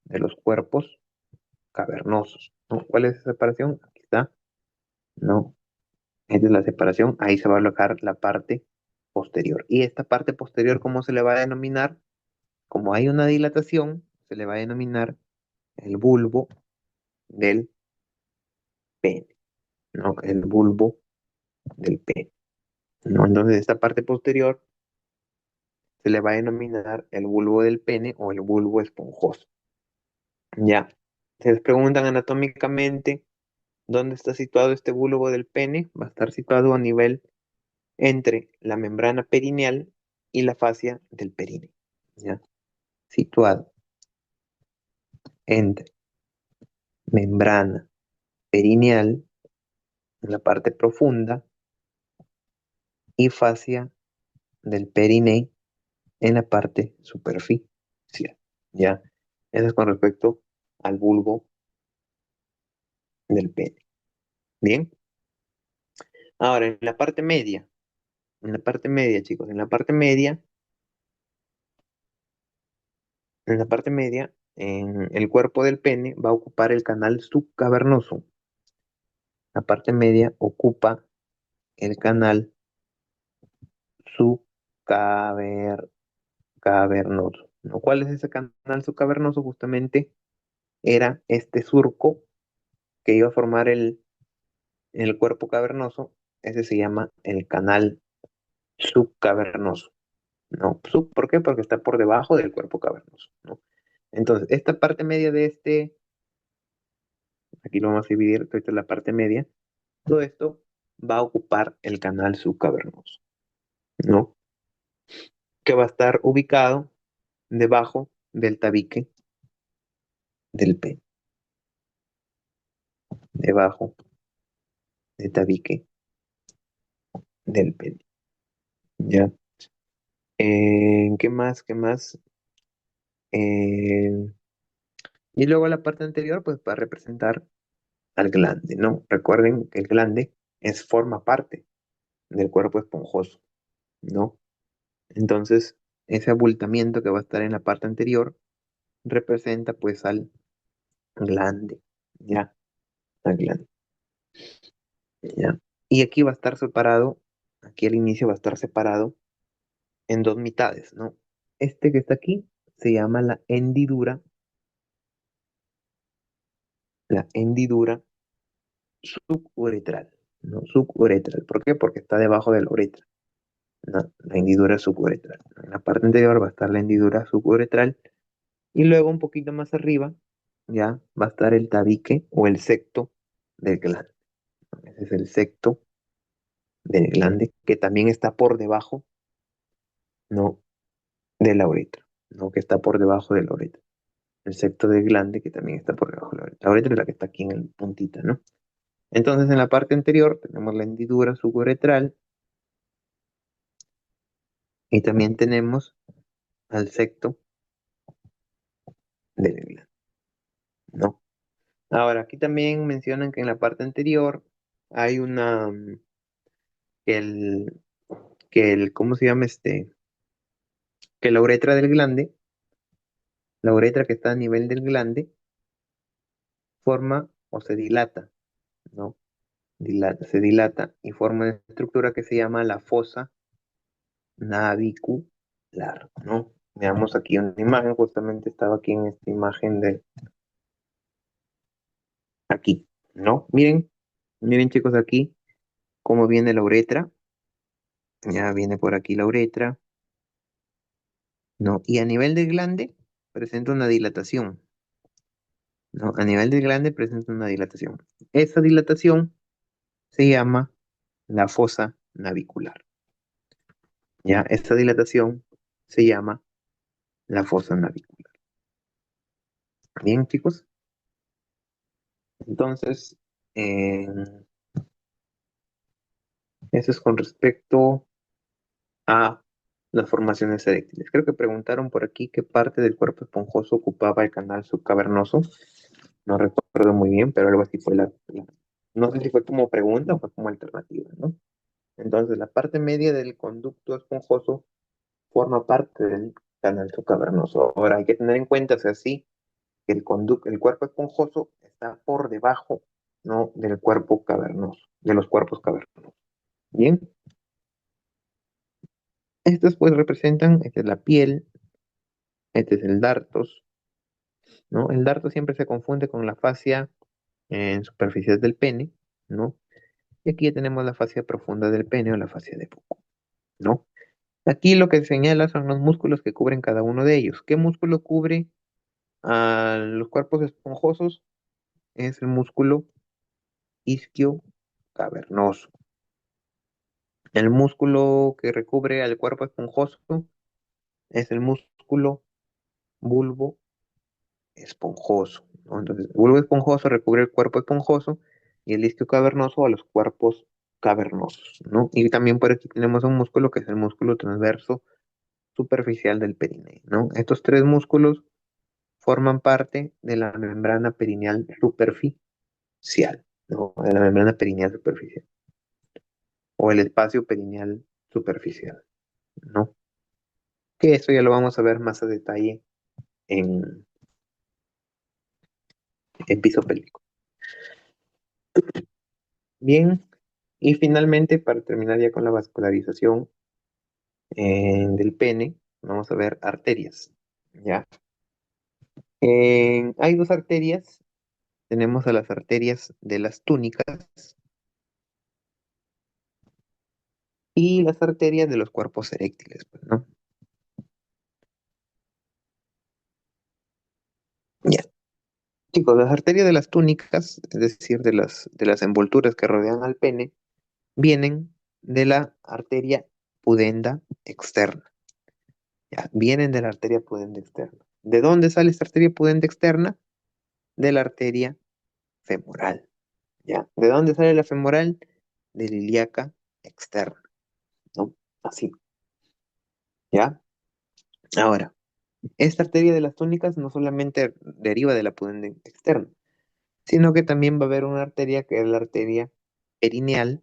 de los cuerpos cavernosos, ¿no? ¿Cuál es esa separación? Aquí está, ¿no? Esta es la separación, ahí se va a alojar la parte posterior. Y esta parte posterior, ¿cómo se le va a denominar? Como hay una dilatación, se le va a denominar el bulbo del pene, ¿no? El bulbo del pene, ¿no? Entonces, esta parte posterior se le va a denominar el bulbo del pene o el bulbo esponjoso. Ya. Se les preguntan anatómicamente dónde está situado este bulbo del pene. Va a estar situado a nivel entre la membrana perineal y la fascia del perine. ¿Ya? Situado entre membrana perineal en la parte profunda y fascia del perine en la parte superficial. ¿Ya? Eso es con respecto al bulbo del pene. Bien. Ahora, chicos, en la parte media, en el cuerpo del pene va a ocupar el canal subcavernoso. La parte media ocupa el canal subcavernoso. ¿No? ¿Cuál es ese canal subcavernoso? Justamente era este surco que iba a formar el cuerpo cavernoso. Ese se llama el canal subcavernoso. ¿No? ¿Por qué? Porque está por debajo del cuerpo cavernoso, ¿no? Entonces, esta parte media de aquí lo vamos a dividir, esta es la parte media, todo esto va a ocupar el canal subcavernoso, ¿no? Que va a estar ubicado debajo del tabique del pene, debajo del tabique del pene, ¿ya? ¿Qué más? ¿Qué más? Eh, y luego la parte anterior, pues va a representar al glande, ¿no? Recuerden que el glande forma parte del cuerpo esponjoso, ¿no? Entonces, ese abultamiento que va a estar en la parte anterior representa pues al glande, ¿ya? Al glande, ¿ya? Y aquí va a estar separado, aquí al inicio va a estar separado en dos mitades, ¿no? Este que está aquí se llama la hendidura suburetral, ¿no? Suburetral. ¿Por qué? Porque está debajo de la uretra, ¿no? La hendidura suburetral. En la parte anterior va a estar la hendidura suburetral y luego un poquito más arriba ya va a estar el tabique o el septo del glande. Ese es el septo del glande que también está por debajo, ¿no? De la uretra. ¿no? Que está por debajo de la uretra. El septo del glande que también está por debajo de la uretra. La uretra es la que está aquí en el puntita, ¿no? Entonces en la parte anterior tenemos la hendidura suburetral y también tenemos al septo del glande, ¿no? Ahora, aquí también mencionan que en la parte anterior hay una, que ¿cómo se llama este? Que la uretra del glande, la uretra que está a nivel del glande, forma o se dilata, ¿no? Se dilata y forma una estructura que se llama la fosa navicular, ¿no? Veamos aquí una imagen, justamente estaba aquí en esta imagen de aquí, ¿no? Miren chicos aquí cómo viene la uretra, ya viene por aquí la uretra, ¿no? Y a nivel del glande presenta una dilatación, ¿no? A nivel del glande presenta una dilatación. Esa dilatación se llama la fosa navicular, ¿ya? Esta dilatación se llama la fosa navicular. Bien, chicos. Entonces, eh, eso es con respecto a las formaciones eréctiles. Creo que preguntaron por aquí qué parte del cuerpo esponjoso ocupaba el canal subcavernoso. No recuerdo muy bien, pero algo así fue no sé si fue como pregunta o fue como alternativa, ¿no? Entonces, la parte media del conducto esponjoso forma parte del canal subcavernoso. Ahora, hay que tener en cuenta, o sea, sí, que el cuerpo esponjoso está por debajo, ¿no? Del cuerpo cavernoso, de los cuerpos cavernosos. Bien, estos pues representan, esta es la piel, este es el dartos, ¿no? El darto siempre se confunde con la fascia en superficies del pene, ¿no? Y aquí ya tenemos la fascia profunda del pene o la fascia de Puck, ¿no? Aquí lo que señala son los músculos que cubren cada uno de ellos. ¿Qué músculo cubre a los cuerpos esponjosos? Es el músculo isquio cavernoso. El músculo que recubre al cuerpo esponjoso es el músculo bulbo esponjoso, ¿no? Entonces, el bulbo esponjoso recubre el cuerpo esponjoso y el isquio cavernoso a los cuerpos cavernosos, ¿no? Y también por aquí tenemos un músculo que es el músculo transverso superficial del perineo, ¿no? Estos tres músculos forman parte de la membrana perineal superficial, ¿no? De la membrana perineal superficial o el espacio perineal superficial, ¿no? Que eso ya lo vamos a ver más a detalle en, en piso pélvico. Bien, y finalmente, para terminar ya con la vascularización del pene, vamos a ver arterias, ¿ya? Hay dos arterias, tenemos a las arterias de las túnicas y las arterias de los cuerpos eréctiles, pues, ¿no? Ya, chicos, las arterias de las túnicas, es decir, de las envolturas que rodean al pene, vienen de la arteria pudenda externa, ¿ya? Vienen de la arteria pudenda externa. ¿De dónde sale esta arteria pudenda externa? De la arteria femoral, ¿ya? ¿De dónde sale la femoral? De la ilíaca externa, ¿no? Así, ¿ya? Ahora, esta arteria de las túnicas no solamente deriva de la pudenda externa, sino que también va a haber una arteria que es la arteria perineal,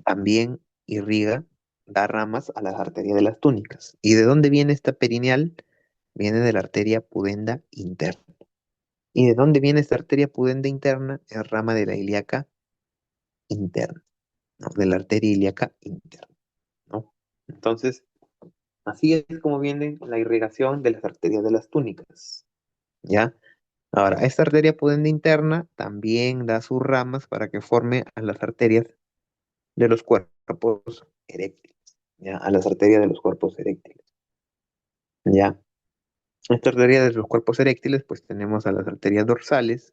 también irriga, da ramas a las arterias de las túnicas. ¿Y de dónde viene esta perineal? Viene de la arteria pudenda interna. ¿Y de dónde viene esta arteria pudenda interna? Es rama de la ilíaca interna, ¿no? De la arteria ilíaca interna, ¿no? Entonces, así es como viene la irrigación de las arterias de las túnicas, ¿ya? Ahora, esta arteria pudenda interna también da sus ramas para que forme a las arterias de los cuerpos eréctiles, ¿ya? A las arterias de los cuerpos eréctiles, ¿ya? Esta arteria de los cuerpos eréctiles, pues tenemos a las arterias dorsales,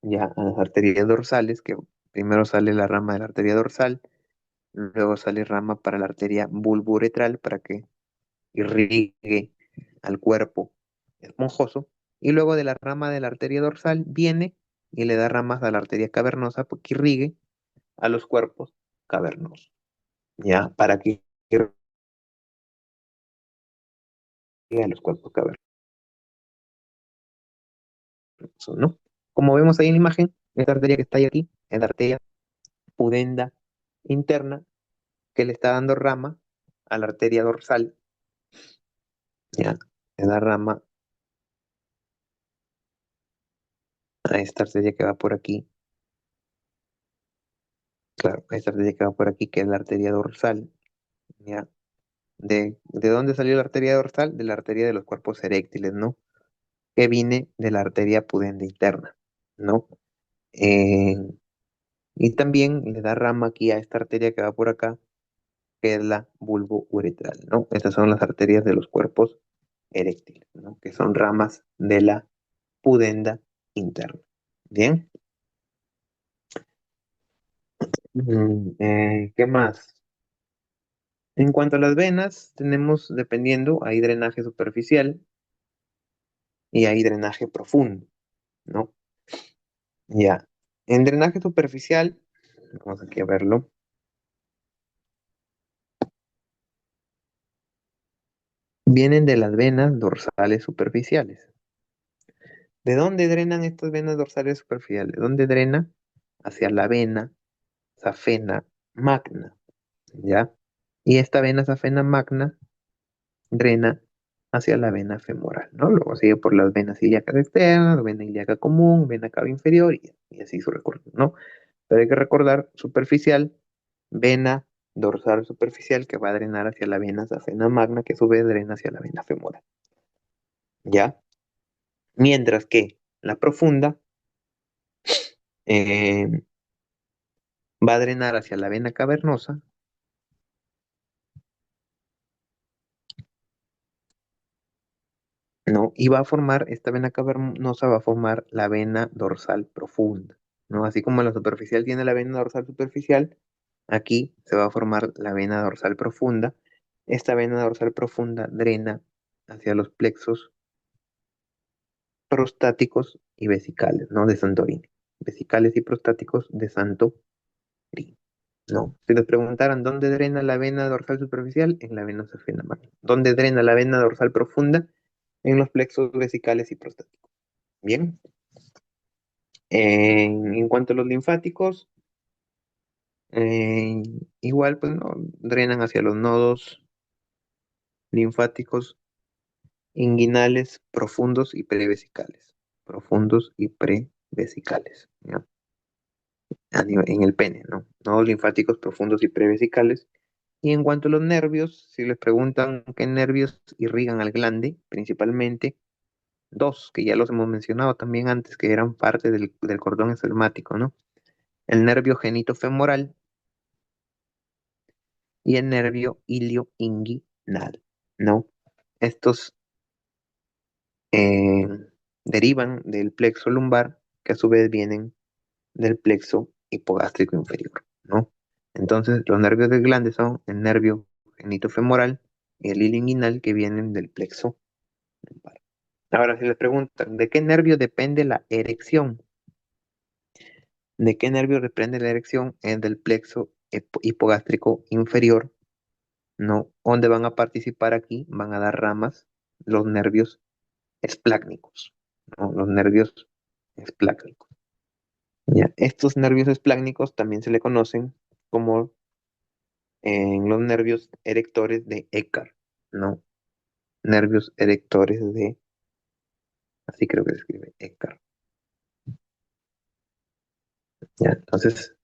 ya, a las arterias dorsales, que primero sale la rama de la arteria dorsal, luego sale rama para la arteria bulbouretral para que irrigue al cuerpo esponjoso, y luego de la rama de la arteria dorsal viene y le da ramas a la arteria cavernosa para que irrigue a los cuerpos cavernosos, ¿ya? Para que irrigue a los cuerpos cavernosos, ¿no? Como vemos ahí en la imagen, esta arteria que está ahí aquí es la arteria pudenda interna que le está dando rama a la arteria dorsal, ¿ya? Le da rama a esta arteria que va por aquí, claro, a esta arteria que va por aquí, que es la arteria dorsal, ¿ya? ¿De dónde salió la arteria dorsal? De la arteria de los cuerpos eréctiles, ¿no? Que viene de la arteria pudenda interna, ¿no? Eh, y también le da rama aquí a esta arteria que va por acá, que es la bulbouretral, ¿no? Estas son las arterias de los cuerpos eréctiles, ¿no? Que son ramas de la pudenda interna. Bien. ¿Qué más? En cuanto a las venas, tenemos, dependiendo, hay drenaje superficial y hay drenaje profundo, ¿no? Ya. En drenaje superficial, vamos aquí a verlo, vienen de las venas dorsales superficiales. ¿De dónde drenan estas venas dorsales superficiales? ¿Dónde drena? Hacia la vena safena magna, ¿ya? Y esta vena safena magna drena hacia la vena femoral, ¿no? Luego sigue por las venas ilíacas externas, vena ilíaca común, vena cava inferior y así su recorrido, ¿no? Pero hay que recordar superficial, vena dorsal superficial que va a drenar hacia la vena safena magna, que a su vez drena hacia la vena femoral, ¿ya? Mientras que la profunda eh, va a drenar hacia la vena cavernosa, ¿no? Y va a formar, esta vena cavernosa va a formar la vena dorsal profunda, ¿no? Así como la superficial tiene la vena dorsal superficial, aquí se va a formar la vena dorsal profunda. Esta vena dorsal profunda drena hacia los plexos prostáticos y vesicales, ¿no? De Santorini. Vesicales y prostáticos de Santorini, ¿no? Si les preguntaran dónde drena la vena dorsal superficial, en la vena safena magna. ¿Dónde drena la vena dorsal profunda? En los plexos vesicales y prostáticos. Bien. En cuanto a los linfáticos, eh, igual, pues, ¿no? Drenan hacia los nodos linfáticos inguinales profundos y prevesicales. Profundos y prevesicales, ¿ya? En el pene, ¿no? Nodos linfáticos profundos y prevesicales. Y en cuanto a los nervios, si les preguntan qué nervios irrigan al glande, principalmente dos, que ya los hemos mencionado también antes, que eran parte del cordón espermático, ¿no? El nervio genitofemoral y el nervio ilioinguinal, ¿no? Estos eh, derivan del plexo lumbar, que a su vez vienen del plexo hipogástrico inferior, ¿no? Entonces, los nervios del glande son el nervio genitofemoral y el ilioinguinal, que vienen del plexo lumbar. Ahora, si les preguntan, ¿de qué nervio depende la erección? ¿De qué nervio depende la erección? Es del plexo hipogástrico inferior, ¿no? Donde van a participar aquí, van a dar ramas los nervios esplácnicos, ¿no? Los nervios esplácnicos. ¿Ya? Estos nervios esplácnicos también se le conocen como los nervios erectores de Eckhart, ¿no? Nervios erectores de, así creo que se escribe Eckhart. ¿Ya? Entonces,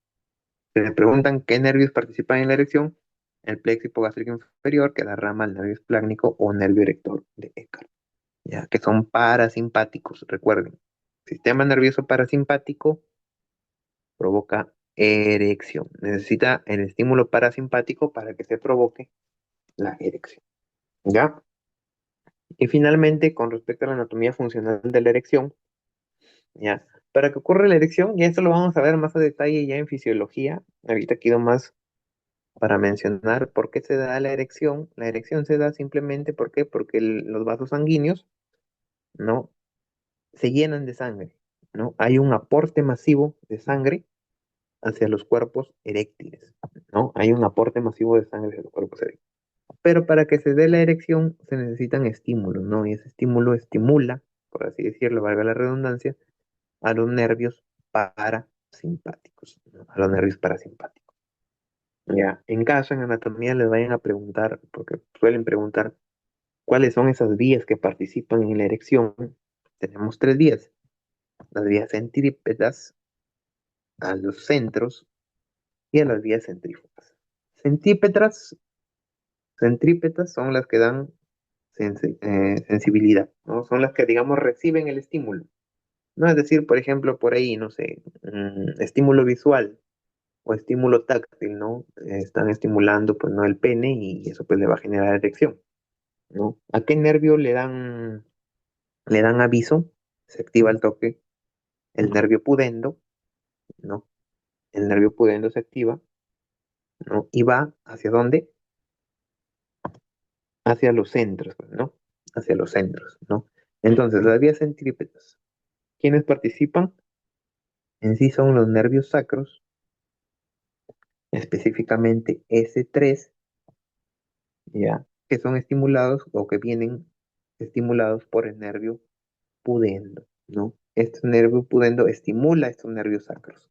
se le preguntan qué nervios participan en la erección, el plexo hipogástrico inferior, que da rama al nervio esplácnico o nervio erector de Eckhart, ya que son parasimpáticos, recuerden. Sistema nervioso parasimpático provoca erección. Necesita el estímulo parasimpático para que se provoque la erección. ¿Ya? Y finalmente, con respecto a la anatomía funcional de la erección, ¿ya? Para que ocurra la erección, y esto lo vamos a ver más a detalle ya en fisiología, ahorita quedo más para mencionar por qué se da la erección. La erección se da simplemente ¿por qué? Porque los vasos sanguíneos, ¿no? Se llenan de sangre, ¿no? Hay un aporte masivo de sangre hacia los cuerpos eréctiles, ¿no? Hay un aporte masivo de sangre hacia los cuerpos eréctiles. Pero para que se dé la erección se necesitan estímulos, ¿no? Y ese estímulo estimula, por así decirlo, valga la redundancia, a los nervios parasimpáticos, ¿no? A los nervios parasimpáticos. Ya, en caso en anatomía les vayan a preguntar, porque suelen preguntar, ¿cuáles son esas vías que participan en la erección? Tenemos tres vías: las vías centrípetas, a los centros y a las vías centrífugas. Centrípetas, centrípetas son las que dan sensibilidad, ¿no? Son las que, digamos, reciben el estímulo. No es decir, por ejemplo, por ahí, no sé, estímulo visual o estímulo táctil, ¿no? Están estimulando, pues, ¿no? El pene y eso, pues, le va a generar erección, ¿no? ¿A qué nervio le dan aviso? Se activa el toque, el nervio pudendo, ¿no? El nervio pudendo se activa, ¿no? Y va hacia dónde? Hacia los centros, pues, ¿no? Hacia los centros, ¿no? Entonces, las vías centrípetas, ¿quiénes participan? En sí son los nervios sacros, específicamente S3, ¿ya? Que son estimulados o que vienen estimulados por el nervio pudendo, ¿no? Este nervio pudendo estimula estos nervios sacros,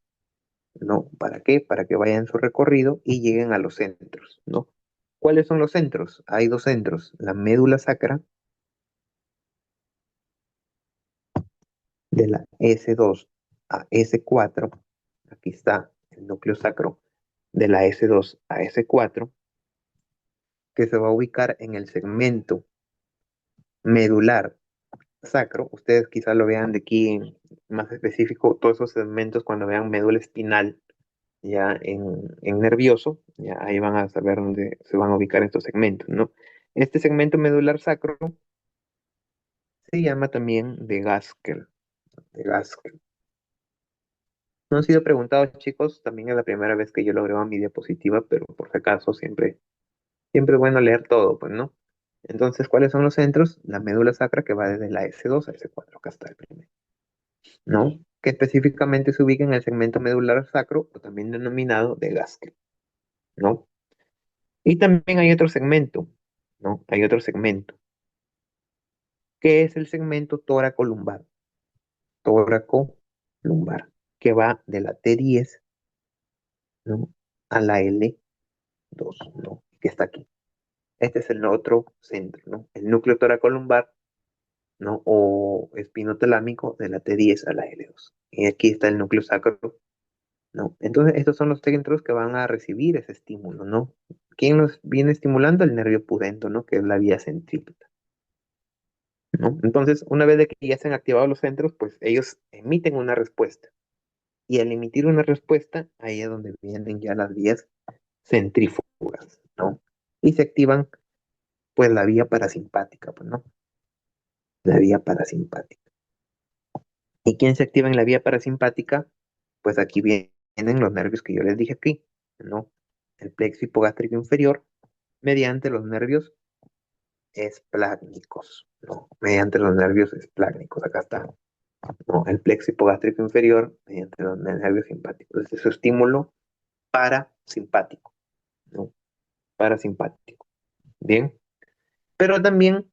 ¿no? ¿Para qué? Para que vayan su recorrido y lleguen a los centros, ¿no? ¿Cuáles son los centros? Hay dos centros: la médula sacra de la S2 a S4. Aquí está el núcleo sacro de la S2 a S4, que se va a ubicar en el segmento medular sacro. Ustedes quizás lo vean de aquí más específico, todos esos segmentos cuando vean médula espinal ya en nervioso, ya ahí van a saber dónde se van a ubicar estos segmentos, ¿no? Este segmento medular sacro se llama también de Gaskell, de Gaskell. No han sido preguntados, chicos, también es la primera vez que yo lo grabo en mi diapositiva, pero por si acaso siempre es bueno leer todo, pues, ¿no? Entonces, ¿cuáles son los centros? La médula sacra, que va desde la S2 a S4, acá está el primero, ¿no? Que específicamente se ubica en el segmento medular sacro, o también denominado de Gaskell, ¿no? Y también hay otro segmento, ¿no? Hay otro segmento, que es el segmento tóraco-lumbar, tóraco-lumbar, que va de la T10, ¿no? A la L2, ¿no? Que está aquí. Este es el otro centro, ¿no? El núcleo toracolumbar, ¿no? O espinotalámico de la T10 a la L2. Y aquí está el núcleo sacro, ¿no? Entonces, estos son los centros que van a recibir ese estímulo, ¿no? ¿Quién nos viene estimulando? El nervio pudendo, ¿no? Que es la vía centrípeta, ¿no? Entonces, una vez de que ya se han activado los centros, pues ellos emiten una respuesta. Y al emitir una respuesta, ahí es donde vienen ya las vías centrífugas, ¿no? Y se activan, pues, la vía parasimpática, pues, ¿no? La vía parasimpática. ¿Y quién se activa en la vía parasimpática? Pues aquí vienen los nervios que yo les dije aquí, ¿no? El plexo hipogástrico inferior mediante los nervios esplácnicos, ¿no? Mediante los nervios esplácnicos, acá está, ¿no? El plexo hipogástrico inferior mediante los nervios simpáticos. Este es su estímulo parasimpático, ¿no? Parasimpático. Bien, pero también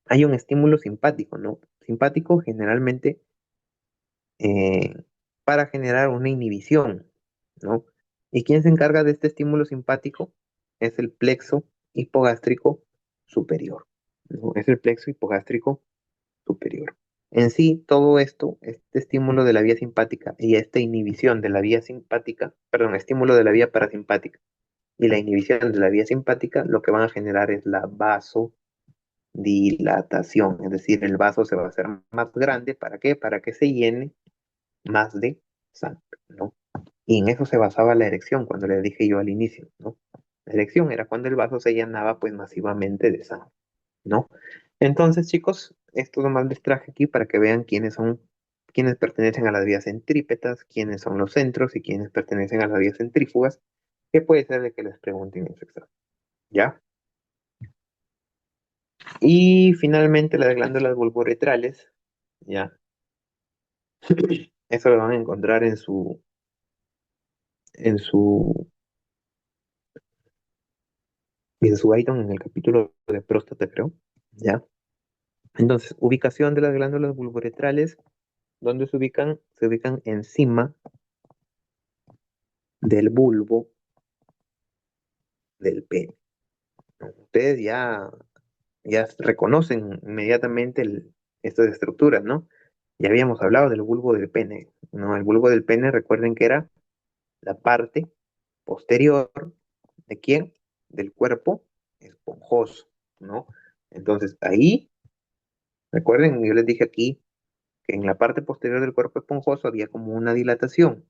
hay un estímulo simpático, ¿no? Simpático generalmente eh, para generar una inhibición, ¿no? ¿Y quién se encarga de este estímulo simpático? Es el plexo hipogástrico superior, ¿no? Es el plexo hipogástrico superior. En sí, todo esto, este estímulo de la vía simpática y esta inhibición de la vía simpática, perdón, estímulo de la vía parasimpática y la inhibición de la vía simpática, lo que van a generar es la vasodilatación, es decir, el vaso se va a hacer más grande. ¿Para qué? Para que se llene más de sangre, ¿no? Y en eso se basaba la erección, cuando le dije yo al inicio, ¿no? La erección era cuando el vaso se llenaba pues masivamente de sangre, ¿no? Entonces, chicos, esto nomás les traje aquí para que vean quiénes pertenecen a las vías centrípetas, quiénes son los centros y quiénes pertenecen a las vías centrífugas. ¿Qué puede ser de que les pregunten en su examen? ¿Ya? Y finalmente las glándulas bulboretrales, ¿ya? Eso lo van a encontrar en su, en su item en el capítulo de próstata, creo, ¿ya? Entonces, ubicación de las glándulas bulboretrales, ¿dónde se ubican? Se ubican encima del bulbo del pene. ¿No? Ustedes ya reconocen inmediatamente estas estructuras, ¿no? Ya habíamos hablado del bulbo del pene, ¿no? El bulbo del pene, recuerden que era la parte posterior de quién? Del cuerpo esponjoso, ¿no? Entonces ahí, recuerden, yo les dije aquí que en la parte posterior del cuerpo esponjoso había como una dilatación.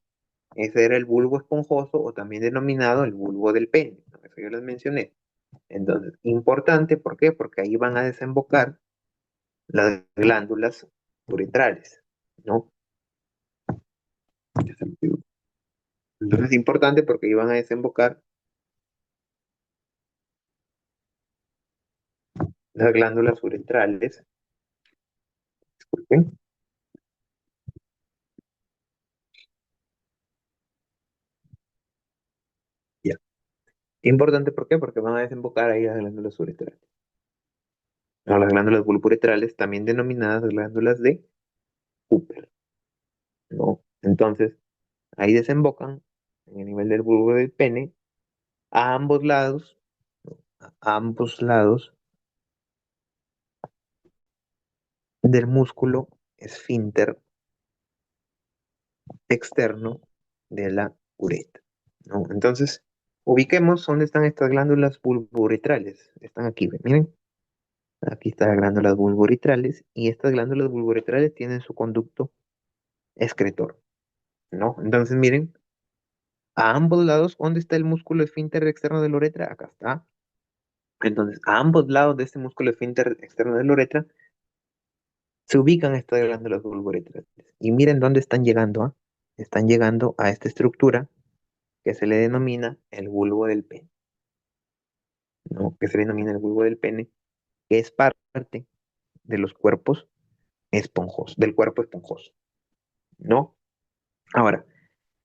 Ese era el bulbo esponjoso o también denominado el bulbo del pene, ¿no? Eso yo les mencioné. Entonces, importante, ¿por qué? Porque ahí van a desembocar las glándulas uretrales, ¿no? Entonces, es importante porque ahí van a desembocar las glándulas uretrales, disculpen, ya. Importante, ¿por qué? Porque van a desembocar ahí las glándulas uretrales. No, las glándulas bulboretrales, también denominadas glándulas de Cooper, ¿no? Entonces, ahí desembocan en el nivel del bulbo del pene a ambos lados, ¿no? A ambos lados del músculo esfínter externo de la uretra, ¿no? Entonces, ubiquemos dónde están estas glándulas bulboretrales. Están aquí, ¿ven? Miren, aquí están las glándulas bulboretrales y estas glándulas bulboretrales tienen su conducto excretor, ¿no? Entonces, miren, a ambos lados, ¿dónde está el músculo esfínter externo de la uretra? Acá está. Entonces, a ambos lados de este músculo esfínter externo de la uretra se ubican estas glándulas bulboretrales. Y miren dónde están llegando, ¿ah? Están llegando a esta estructura que se le denomina el bulbo del pene, ¿no? Que se le denomina el bulbo del pene, que es parte de los cuerpos esponjosos, del cuerpo esponjoso, ¿no? Ahora,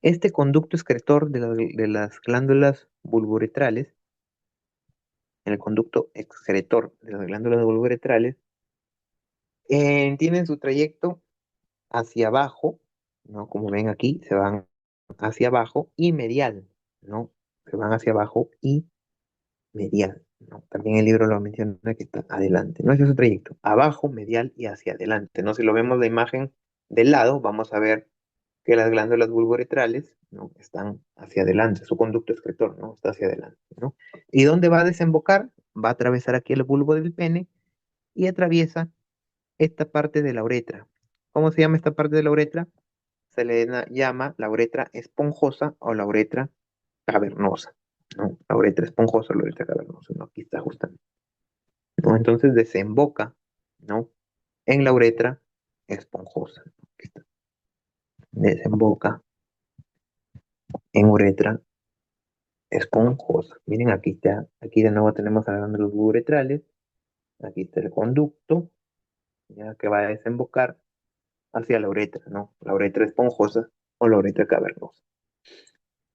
este conducto excretor de las glándulas bulboretrales, el conducto excretor de las glándulas bulboretrales, tienen su trayecto hacia abajo, ¿no? Como ven aquí, se van hacia abajo y medial, ¿no? Se van hacia abajo y medial, ¿no? También el libro lo menciona que está adelante, ¿no? Ese es su trayecto, abajo, medial y hacia adelante, ¿no? Si lo vemos la imagen del lado, vamos a ver que las glándulas bulboretrales, ¿no? Están hacia adelante, su conducto excretor, ¿no? Está hacia adelante, ¿no? ¿Y dónde va a desembocar? Va a atravesar aquí el bulbo del pene y atraviesa esta parte de la uretra. ¿Cómo se llama esta parte de la uretra? Se le llama la uretra esponjosa o la uretra cavernosa, ¿no? La uretra esponjosa o la uretra cavernosa, ¿no? Aquí está justamente, ¿no? Entonces desemboca, ¿no? En la uretra esponjosa, ¿no? Aquí está. Desemboca en uretra esponjosa. Miren, aquí está, aquí de nuevo tenemos a los uretrales, aquí está el conducto, ya que va a desembocar hacia la uretra, ¿no? La uretra esponjosa o la uretra cavernosa.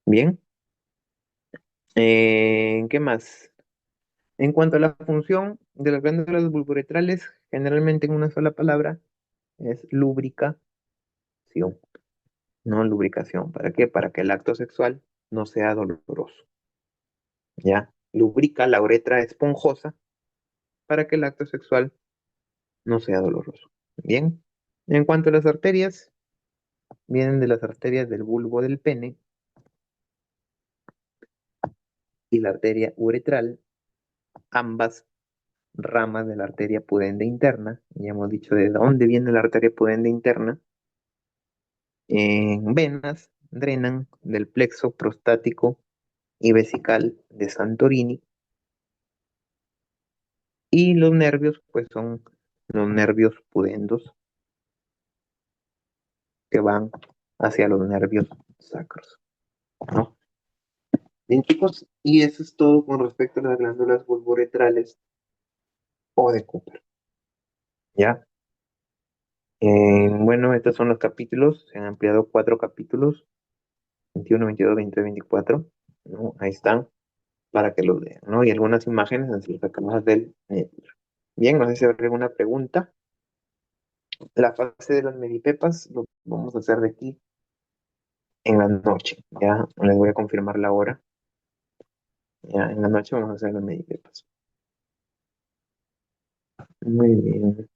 Bien, ¿qué más? En cuanto a la función de las glándulas bulboretrales, generalmente en una sola palabra, es lubricación, no lubricación. ¿Para qué? Para que el acto sexual no sea doloroso, ¿ya? Lubrica la uretra esponjosa para que el acto sexual no sea doloroso. Bien. En cuanto a las arterias, vienen de las arterias del bulbo del pene y la arteria uretral, ambas ramas de la arteria pudende interna. Ya hemos dicho de dónde viene la arteria pudende interna. En venas drenan del plexo prostático y vesical de Santorini y los nervios pues son los nervios pudendos que van hacia los nervios sacros, ¿no? Bien, chicos, y eso es todo con respecto a las glándulas bulboretrales o de Cooper. ¿Ya? Bueno, estos son los capítulos. Se han ampliado cuatro capítulos: 21, 22, 23, 24. ¿No? Ahí están, para que los vean, ¿no? Y algunas imágenes así sacadas del libro. Bien, no sé si habrá alguna pregunta. La fase de las medipepas lo vamos a hacer de aquí en la noche. Ya les voy a confirmar la hora. Ya en la noche vamos a hacer las medipepas. Muy bien.